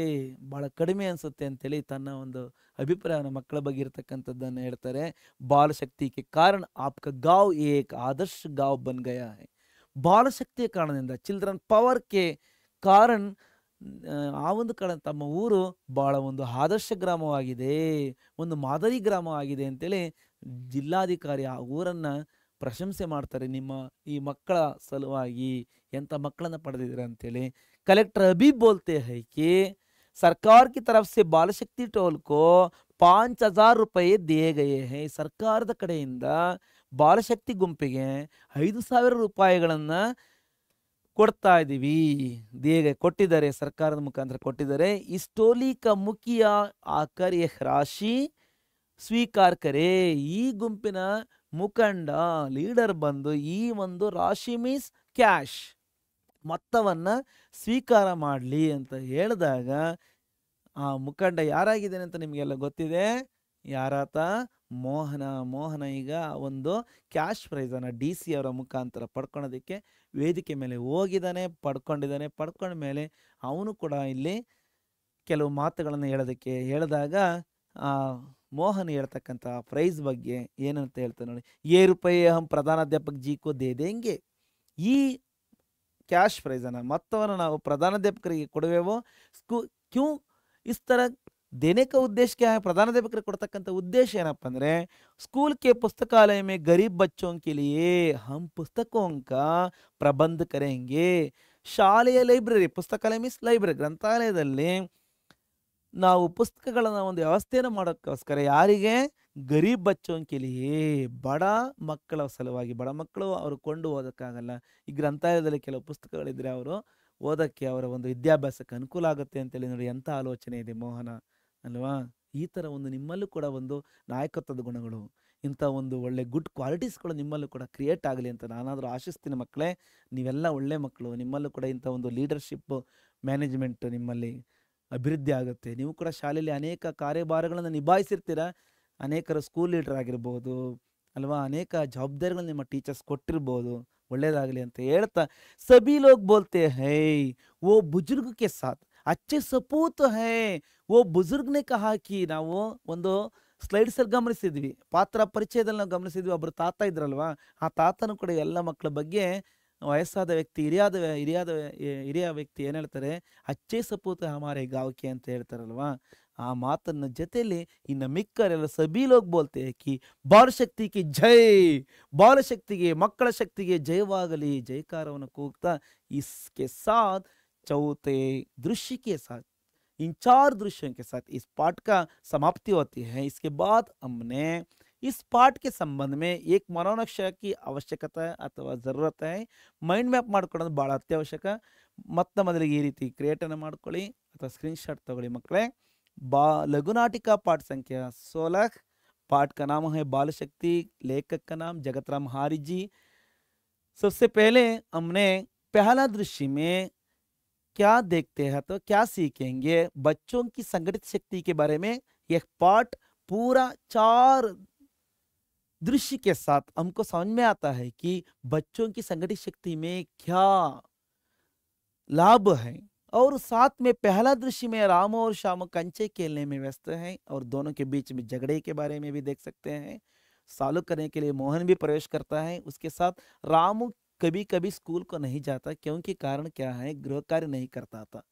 ಭಾಳ ಕಡಿಮೆ ಅನಿಸುತ್ತೆ ಅಂತೇಳಿ ತನ್ನ ಒಂದು ಅಭಿಪ್ರಾಯನ ಮಕ್ಕಳ ಬಗ್ಗೆ ಇರತಕ್ಕಂಥದ್ದನ್ನು ಹೇಳ್ತಾರೆ. ಬಾಲಶಕ್ತಿಗೆ ಕಾರಣ ಆಪ್ಕ ಗಾಂವ್ ಏಕ್ ಆದರ್ಶ ಗಾಂವ್ ಬನ್ ಗಯಾ ಹೈ. ಬಾಲಶಕ್ತಿಯ ಕಾರಣದಿಂದ, ಚಿಲ್ಡ್ರನ್ ಪವರ್ಗೆ ಕಾರಣ, ಆ ಒಂದು ಕಾರಣ ತಮ್ಮ ಊರು ಭಾಳ ಒಂದು ಆದರ್ಶ ಗ್ರಾಮವಾಗಿದೆ, ಒಂದು ಮಾದರಿ ಗ್ರಾಮವಾಗಿದೆ ಅಂತೇಳಿ ಜಿಲ್ಲಾಧಿಕಾರಿ ಆ ಊರನ್ನು ಪ್ರಶಂಸೆ ಮಾಡ್ತಾರೆ. ನಿಮ್ಮ ಈ ಮಕ್ಕಳ ಸಲುವಾಗಿ ಎಂಥ ಮಕ್ಕಳನ್ನು ಪಡೆದಿದ್ದೀರ ಅಂತೇಳಿ. कलेक्टर अभी बोलते हैं कि सरकार की तरफ से बाल शक्ति टोल को 5,000 रुपये दिए गए हैं. ಸರ್ಕಾರದ ಕಡೆಯಿಂದ ಬಾಲಶಕ್ತಿ ಗುಂಪಿಗೆ 5,000 ರೂಪಾಯಿಗಳನ್ನು ಕೊಡ್ತಾ ಇದ್ದೀವಿ, ಕೊಟ್ಟಿದ್ದಾರೆ, ಸರ್ಕಾರದ ಮುಖಾಂತರ ಕೊಟ್ಟಿದ್ದಾರೆ. ಇಸ್ ಟೋಲಿ ಕ ಮುಖಿಯ ಆಕರ್ ಯಹ ರಾಶಿ ಸ್ವೀಕಾರ ಕರೆ. ಈ ಗುಂಪಿನ ಮುಖಂಡ ಲೀಡರ್ ಬಂದು ಈ ಒಂದು ರಾಶಿ ಮೀನ್ಸ್ ಕ್ಯಾಶ್ ಮೊತ್ತವನ್ನು ಸ್ವೀಕಾರ ಮಾಡಲಿ ಅಂತ ಹೇಳಿದಾಗ ಆ ಮುಖಂಡ ಯಾರಾಗಿದ್ದಾನೆ ಅಂತ ನಿಮಗೆಲ್ಲ ಗೊತ್ತಿದೆ. ಯಾರಾತ? ಮೋಹನ ಈಗ ಒಂದು ಕ್ಯಾಶ್ ಪ್ರೈಸನ್ನು DC ಅವರ ಮುಖಾಂತರ ಪಡ್ಕೊಳೋದಕ್ಕೆ ವೇದಿಕೆ ಮೇಲೆ ಹೋಗಿದ್ದಾನೆ, ಪಡ್ಕೊಂಡ ಮೇಲೆ ಅವನು ಕೂಡ ಇಲ್ಲಿ ಕೆಲವು ಮಾತುಗಳನ್ನು ಹೇಳಿದಾಗ ಆ ಮೋಹನ್ ಹೇಳ್ತಕ್ಕಂಥ ಪ್ರೈಸ್ ಬಗ್ಗೆ ಏನಂತ ಹೇಳ್ತಾನೆ ನೋಡಿ. ₹1 ಹಮ್ ಪ್ರಧಾನಾಧ್ಯಾಪಕ ಜಿ ಕೋ ದೇ ದೇಂಗೆ. ಈ ಕ್ಯಾಶ್ ಪ್ರೈಸನ್ನು ಮೊತ್ತವನ್ನು ನಾವು ಪ್ರಧಾನಾಧ್ಯಾಪಕರಿಗೆ ಕೊಡುವೆವೋ. ಕ್ಯೂ ಇಸ್ ತರ देने का उद्देश्य क्या है? प्रधानाध्यापकರಿಗೆ ಕೊಡ್ತಕ್ಕಂಥ ಉದ್ದೇಶ ಏನಪ್ಪ ಅಂದರೆ, स्कूल के पुस्तकालय में गरीब बच्चों के लिए हम पुस्तकों का प्रबंध करेंगे. ಶಾಲೆಯ ಲೈಬ್ರರಿ, ಪುಸ್ತಕಾಲಯ ಮೀನ್ಸ್ ಲೈಬ್ರರಿ, ಗ್ರಂಥಾಲಯದಲ್ಲಿ ನಾವು ಪುಸ್ತಕಗಳನ್ನು ಒಂದು ವ್ಯವಸ್ಥೆಯನ್ನು ಮಾಡೋಕ್ಕೋಸ್ಕರ ಯಾರಿಗೆ? ಗರೀಬ್ ಬಚ್ಚೋಂ ಕೆ ಲಿಯೇ, ಬಡ ಮಕ್ಕಳ ಸಲುವಾಗಿ. ಬಡ ಮಕ್ಕಳು ಅವರು ಕೊಂಡು ಓದೋಕ್ಕಾಗಲ್ಲ, ಈ ಗ್ರಂಥಾಲಯದಲ್ಲಿ ಕೆಲವು ಪುಸ್ತಕಗಳಿದ್ರೆ ಅವರು ಓದೋಕ್ಕೆ, ಅವರ ಒಂದು ವಿದ್ಯಾಭ್ಯಾಸಕ್ಕೆ ಅನುಕೂಲ ಆಗುತ್ತೆ ಅಂತೇಳಿ. ನೋಡಿ ಎಂಥ ಆಲೋಚನೆ ಇದೆ ಮೋಹನ ಅಲ್ವಾ. ಈ ಥರ ಒಂದು ನಿಮ್ಮಲ್ಲೂ ಕೂಡ ಒಂದು ನಾಯಕತ್ವದ ಗುಣಗಳು, ಇಂಥ ಒಂದು ಒಳ್ಳೆ ಗುಡ್ ಕ್ವಾಲಿಟೀಸ್ಗಳು ನಿಮ್ಮಲ್ಲೂ ಕೂಡ ಕ್ರಿಯೇಟ್ ಆಗಲಿ ಅಂತ ನಾನಾದರೂ ಆಶಿಸ್ತೀನಿ. ಮಕ್ಕಳೇ, ನೀವೆಲ್ಲ ಒಳ್ಳೆ ಮಕ್ಕಳು, ನಿಮ್ಮಲ್ಲೂ ಕೂಡ ಇಂಥ ಒಂದು ಲೀಡರ್ಶಿಪ್ ಮ್ಯಾನೇಜ್ಮೆಂಟ್ ನಿಮ್ಮಲ್ಲಿ ಅಭಿವೃದ್ಧಿ ಆಗುತ್ತೆ. ನೀವು ಕೂಡ ಶಾಲೆಯಲ್ಲಿ ಅನೇಕ ಕಾರ್ಯಭಾರಗಳನ್ನು ನಿಭಾಯಿಸಿರ್ತೀರ, ಅನೇಕರು ಸ್ಕೂಲ್ ಲೀಡರ್ ಆಗಿರ್ಬೋದು ಅಲ್ವಾ, ಅನೇಕ ಜವಾಬ್ದಾರಿಗಳನ್ನು ನಿಮ್ಮ ಟೀಚರ್ಸ್ ಕೊಟ್ಟಿರ್ಬೋದು. ಒಳ್ಳೇದಾಗಲಿ ಅಂತ ಹೇಳ್ತಾ, ಸಭಿ ಲೋಗ್ ಬೋಲ್ತೆ ಹೈ ಓ ಬುಜುರ್ಗ್ ಕೆ ಸಾಥ್ ಅಚ್ಚೆ ಸಪೂತ್ ಹೈ. ಓ ಬುಜುರ್ಗ್ನೆ ಕಹಾಕಿ. ನಾವು ಒಂದು ಸ್ಲೈಡ್ಸಲ್ಲಿ ಗಮನಿಸಿದ್ವಿ, ಪಾತ್ರ ಪರಿಚಯದಲ್ಲಿ ನಾವು ಗಮನಿಸಿದ್ವಿ, ಒಬ್ಬರು ತಾತ ಇದ್ರಲ್ವಾ, ಆ ತಾತನೂ ಕೂಡ ಎಲ್ಲ ಮಕ್ಕಳ ಬಗ್ಗೆ, ವಯಸ್ಸಾದ ವ್ಯಕ್ತಿ, ಹಿರಿಯ ವ್ಯಕ್ತಿ ಏನು ಹೇಳ್ತಾರೆ, ಅಚ್ಚೆ ಸಪೂತ್ ಹಮಾರೆ ಗಾವಕ್ಕೆ ಅಂತ ಹೇಳ್ತಾರಲ್ವಾ. ಆ ಮಾತನ್ನ ಜೊತೆಲಿ ಇನ್ನು ಮಿಕ್ಕರೆಲ್ಲ ಸಭಿ ಲೋಗ್ बोलते हैं कि ಬಾಲ ಶಕ್ತಿ की जय, ಬಾಲ ಶಕ್ತಿಗೆ ಮಕ್ಕಳ ಶಕ್ತಿಗೆ ಜಯವಾಗಲಿ ಜಯಕಾರವನ್ನು ಕೂಗ್ತಾ इसके साथ चौथे दृश्य के साथ इन 4 दृश्यों के साथ इस पाठ का समाप्ति होती है। इसके बाद हमने इस पाठ के संबंध में एक मनोनक्षा की आवश्यकता है अथवा ज़रूरत है। ಮೈಂಡ್ ಮ್ಯಾಪ್ ಮಾಡ್ಕೊಳ್ಳೋದು ಭಾಳ ಅತ್ಯವಶ್ಯಕ. ಮೊದಲಿಗೆ ಈ ರೀತಿ ಕ್ರಿಯೇಟನ್ನು ಮಾಡ್ಕೊಳ್ಳಿ ಅಥವಾ ಸ್ಕ್ರೀನ್ಶಾಟ್ ತಗೊಳ್ಳಿ ಮಕ್ಕಳೇ. लघु नाटिका पाठ संख्या 16। पाठ का नाम है बाल शक्ति, लेखक का नाम जगत राम हारी जी। सबसे पहले हमने पहला दृश्य में क्या देखते हैं तो क्या सीखेंगे, बच्चों की संगठित शक्ति के बारे में यह पाठ पूरा 4 दृश्य के साथ हमको समझ में आता है कि बच्चों की संगठित शक्ति में क्या लाभ है। और साथ में पहला दृश्य में राम और श्याम कंचे खेलने में व्यस्त हैं और दोनों के बीच में झगड़े के बारे में भी देख सकते हैं। सॉल्व करने के लिए मोहन भी प्रवेश करता है। उसके साथ रामू कभी कभी स्कूल को नहीं जाता क्योंकि कारण क्या है, गृह कार्य नहीं करता था,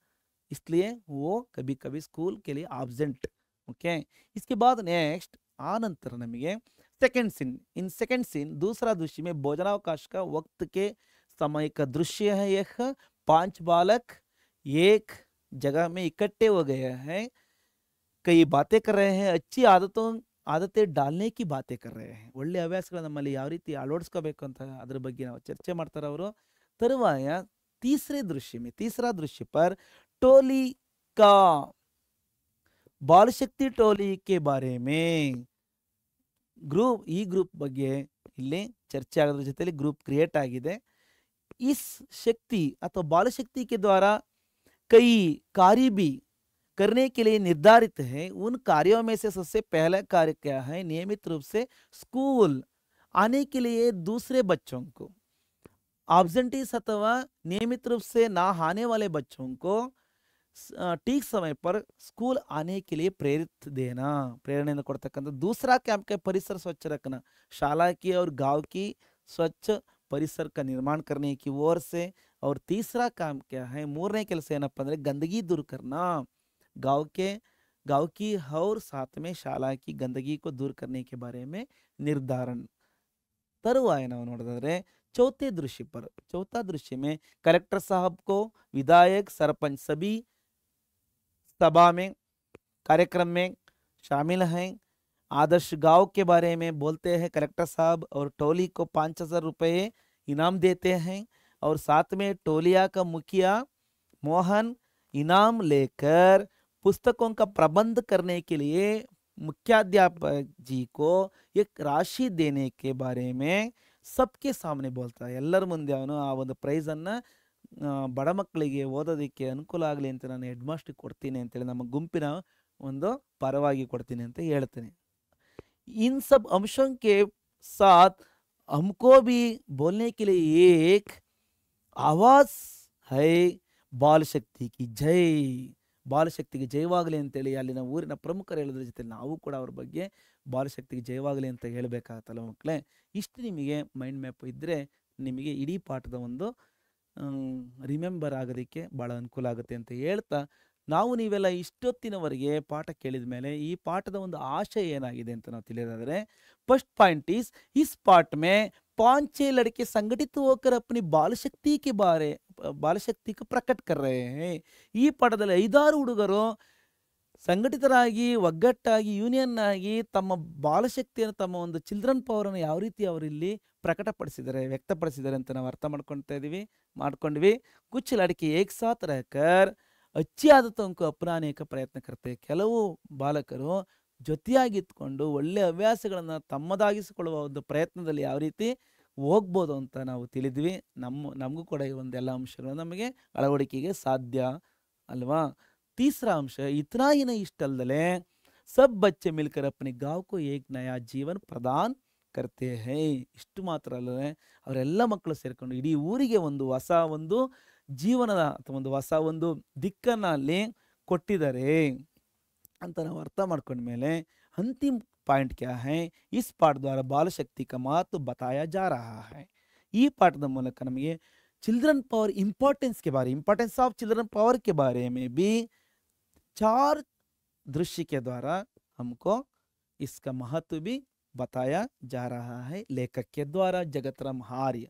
इसलिए वो कभी कभी स्कूल के लिए एब्सेंट। ओके, इसके बाद नेक्स्ट आनंतर नಮಗೆ second scene, in second scene दूसरा दृश्य में भोजनावकाश का वक्त के समय का दृश्य है। यह 5 बालक एक जगह में इकट्ठे हो गए हैं, कई बातें कर रहे हैं, अच्छी ಆದತೆ ಡಾಲ್ನೆ ಕಿ ಬಾತೆ ಕರ್ ರಹೆ हैं। ಒಳ್ಳೆ ಹವ್ಯಾಸಗಳು ನಮ್ಮಲ್ಲಿ ಯಾವ ರೀತಿ ಅಳವಡಿಸ್ಕೋಬೇಕು ಅಂತ ಅದ್ರ ಬಗ್ಗೆ ನಾವು ಚರ್ಚೆ ಮಾಡ್ತಾರೆ ಅವರು। ತರುವಾಯ तीसरा दृश्य पर टोली का बाल शक्ति टोली के बारे में ಈ ಗ್ರೂಪ್ ಬಗ್ಗೆ ಇಲ್ಲಿ ಚರ್ಚೆ ಆಗೋದ್ರ ಜೊತೆಲಿ ಗ್ರೂಪ್ ಕ್ರಿಯೇಟ್ ಆಗಿದೆ। इस शक्ति अथवा बाल शक्ति के द्वारा कई कार्य भी करने के लिए निर्धारित है। उन कार्यों में से सबसे पहला कार्य क्या है, नियमित रूप से स्कूल आने के लिए दूसरे बच्चों को, एब्सेंटीज अथवा नियमित रूप से ना आने वाले बच्चों को ठीक समय पर स्कूल आने के लिए प्रेरित देना, प्रेरणा ಕೊಡ್ತಕ್ಕಂಥ। दूसरा काम क्या, परिसर स्वच्छ रखना, शाला की और गांव की स्वच्छ परिसर का निर्माण करने की ओर से। और तीसरा काम क्या है, ಮೂರನೇ ಕೆಲಸ ಏನಪ್ಪ ಅಂದ್ರೆ गंदगी दूर करना, गांव की और साथ में शाला की गंदगी को दूर करने के बारे में निर्धारण। तरुवाय ನಾವು ನೋಡೋದಾದ್ರೆ चौथा दृश्य में कलेक्टर साहब को विधायक सरपंच सभी सभा में कार्यक्रम में शामिल हैं। आदर्श गांव के बारे में बोलते हैं कलेक्टर साहब और टोली को 5,000 रुपये इनाम देते हैं। और साथ में टोलिया का मुखिया मोहन इनाम लेकर पुस्तकों का प्रबंध करने के लिए मुख्याध्यापक जी को एक राशि देने के बारे में सबके सामने बोलता है। ಎಲ್ಲರ ಮುಂದೆ ಅವನು ಆ ಒಂದು ಪ್ರೈಸ್ ಅನ್ನ ಬಡ ಮಕ್ಕಳಿಗೆ ಓದೋದಕ್ಕೆ ಅನುಕೂಲ ಆಗಲಿ ಅಂತ ನಾನು ಹೆಡ್ ಮಾಸ್ಟರ್ ಕೊಡ್ತೀನಿ ಅಂತೇಳಿ ನಮ್ಮ ಗುಂಪಿನ ಒಂದು ಪರವಾಗಿ ಕೊಡ್ತೀನಿ ಅಂತ ಹೇಳ್ತೇನೆ। इन सब अंशों के साथ हमको भी बोलने के लिए एक आवाज है, बाल शक्ति की जय, ಬಾಲ ಶಕ್ತಿಗೆ ಜಯವಾಗಲಿ ಅಂತೇಳಿ ಅಲ್ಲಿನ ಊರಿನ ಪ್ರಮುಖರು ಹೇಳೋದ್ರ ಜೊತೆ ನಾವು ಕೂಡ ಅವ್ರ ಬಗ್ಗೆ ಬಾಲ ಶಕ್ತಿಗೆ ಜಯವಾಗಲಿ ಅಂತ ಹೇಳಬೇಕಾಗತ್ತಲ್ಲ ಮಕ್ಕಳೇ। ಇಷ್ಟು ನಿಮಗೆ ಮೈಂಡ್ ಮ್ಯಾಪ್ ಇದ್ದರೆ ನಿಮಗೆ ಇಡೀ ಪಾಠದ ಒಂದು ರಿಮೆಂಬರ್ ಆಗೋದಕ್ಕೆ ಭಾಳ ಅನುಕೂಲ ಆಗುತ್ತೆ ಅಂತ ಹೇಳ್ತಾ, ನಾವು ನೀವೆಲ್ಲ ಇಷ್ಟೊತ್ತಿನವರೆಗೆ ಪಾಠ ಕೇಳಿದ ಮೇಲೆ ಈ ಪಾಠದ ಒಂದು ಆಶಯ ಏನಾಗಿದೆ ಅಂತ ನಾವು ತಿಳಿಯೋದಾದರೆ, फर्स्ट पॉइंट इज इस पाठ में 5-6 लड़के संगठित होकर अपनी बाल शक्ति को प्रकट कर रहे हैं। ಈ ಪಾಠದಲ್ಲಿ 5-6 ಹುಡುಗರು ಸಂಘಟಿತರಾಗಿ ಒಗ್ಗಟ್ಟಾಗಿ ಯೂನಿಯನ್ ಆಗಿ ತಮ್ಮ ಬಾಲಶಕ್ತಿಯನ್ನು, ತಮ್ಮ ಒಂದು ಚಿಲ್ಡ್ರನ್ ಪವರ್ ಅನ್ನು ಯಾವ ರೀತಿ ಅವರಿಲ್ಲಿ ಪ್ರಕಟಪಡಿಸಿದ್ದಾರೆ, ವ್ಯಕ್ತಪಡಿಸಿದ್ದಾರೆ ಅಂತ ನಾವು ಅರ್ಥ ಮಾಡ್ಕೊಂಡ್ವಿ। कुछ लड़के एक साथ रहकर अच्छी आदतों को अपनाने का प्रयत्न करते हैं। ಕೆಲವು ಬಾಲಕರು ಜೊತೆಯಾಗಿತ್ಕೊಂಡು ಒಳ್ಳೆ ಹವ್ಯಾಸಗಳನ್ನು ತಮ್ಮದಾಗಿಸಿಕೊಳ್ಳುವ ಒಂದು ಪ್ರಯತ್ನದಲ್ಲಿ ಯಾವ ರೀತಿ ಹೋಗ್ಬೋದು ಅಂತ ನಾವು ತಿಳಿದ್ವಿ। ನಮಗೂ ಕೂಡ ಈ ಒಂದೆಲ್ಲ ಅಂಶಗಳು ನಮಗೆ ಅಳವಡಿಕೆಗೆ ಸಾಧ್ಯ ಅಲ್ವಾ। तीसरा अंश, इतना ही नहीं ಇಷ್ಟಲ್ದಲೆ सब बच्चे मिलकर अपने गांव को एक नया जीवन प्रदान करते हैं। ಇಷ್ಟು ಮಾತ್ರ ಅಲ್ಲದೆ ಅವರೆಲ್ಲ ಮಕ್ಕಳು ಸೇರ್ಕೊಂಡು ಇಡೀ ಊರಿಗೆ ಒಂದು ಹೊಸ ಒಂದು ಜೀವನದ ಅಥವಾ ಒಂದು ಹೊಸ ಒಂದು ದಿಕ್ಕನ್ನು ಅಲ್ಲಿ ಕೊಟ್ಟಿದ್ದಾರೆ ಅಂತ ನಾವು ಅರ್ಥ ಮಾಡ್ಕೊಂಡ್ಮೇಲೆ, अंतिम पॉइंट क्या है, इस पाठ द्वारा बाल शक्ति का महत्व बताया जा रहा है। ಈ ಪಾಠದ ಮೂಲಕ ನಮಗೆ children power importance of children power के बारे में भी 4 दृश्य के द्वारा हमको इसका महत्व भी बताया जा रहा है लेखक के द्वारा जगतराम आर्य.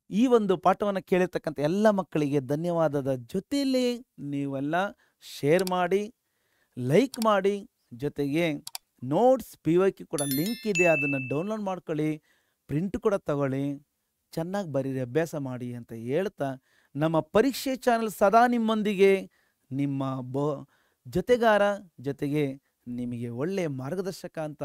ಈ ಒಂದು ಪಾಠವನ್ನು ಕೇಳಿರ್ತಕ್ಕಂಥ ಎಲ್ಲ ಮಕ್ಕಳಿಗೆ ಧನ್ಯವಾದದ ಜೊತೆಯಲ್ಲಿ ನೀವೆಲ್ಲ ಶೇರ್ ಮಾಡಿ, ಲೈಕ್ ಮಾಡಿ, ಜೊತೆಗೆ ನೋಟ್ಸ್ PYQ ಕೂಡ ಲಿಂಕ್ ಇದೆ, ಅದನ್ನು ಡೌನ್ಲೋಡ್ ಮಾಡ್ಕೊಳ್ಳಿ, ಪ್ರಿಂಟ್ ಕೂಡ ತಗೊಳ್ಳಿ, ಚೆನ್ನಾಗಿ ಬರೀರಿ, ಅಭ್ಯಾಸ ಮಾಡಿ ಅಂತ ಹೇಳ್ತಾ ನಮ್ಮ ಪರೀಕ್ಷೆ ಚಾನಲ್ ಸದಾ ನಿಮ್ಮೊಂದಿಗೆ, ನಿಮ್ಮ ಜೊತೆಗಾರ, ಜೊತೆಗೆ ನಿಮಗೆ ಒಳ್ಳೆಯ ಮಾರ್ಗದರ್ಶಕ ಅಂತ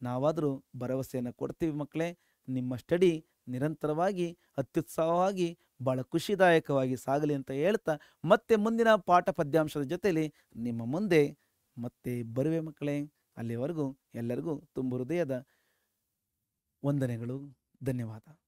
ನಾವಾದರೂ ಭರವಸೆಯನ್ನು ಕೊಡ್ತೀವಿ ಮಕ್ಕಳೇ. ನಿಮ್ಮ ಸ್ಟಡಿ ನಿರಂತರವಾಗಿ ಅತ್ಯುತ್ಸಾಹವಾಗಿ ಭಾಳ ಖುಷಿದಾಯಕವಾಗಿ ಸಾಗಲಿ ಅಂತ ಹೇಳ್ತಾ ಮತ್ತೆ ಮುಂದಿನ ಪಾಠ ಪದ್ಯಾಂಶದ ಜೊತೆಯಲ್ಲಿ ನಿಮ್ಮ ಮುಂದೆ ಮತ್ತೆ ಬರುವೆ ಮಕ್ಕಳೇ. ಅಲ್ಲಿವರೆಗೂ ಎಲ್ಲರಿಗೂ ತುಂಬ ಹೃದಯದ ವಂದನೆಗಳು. ಧನ್ಯವಾದ.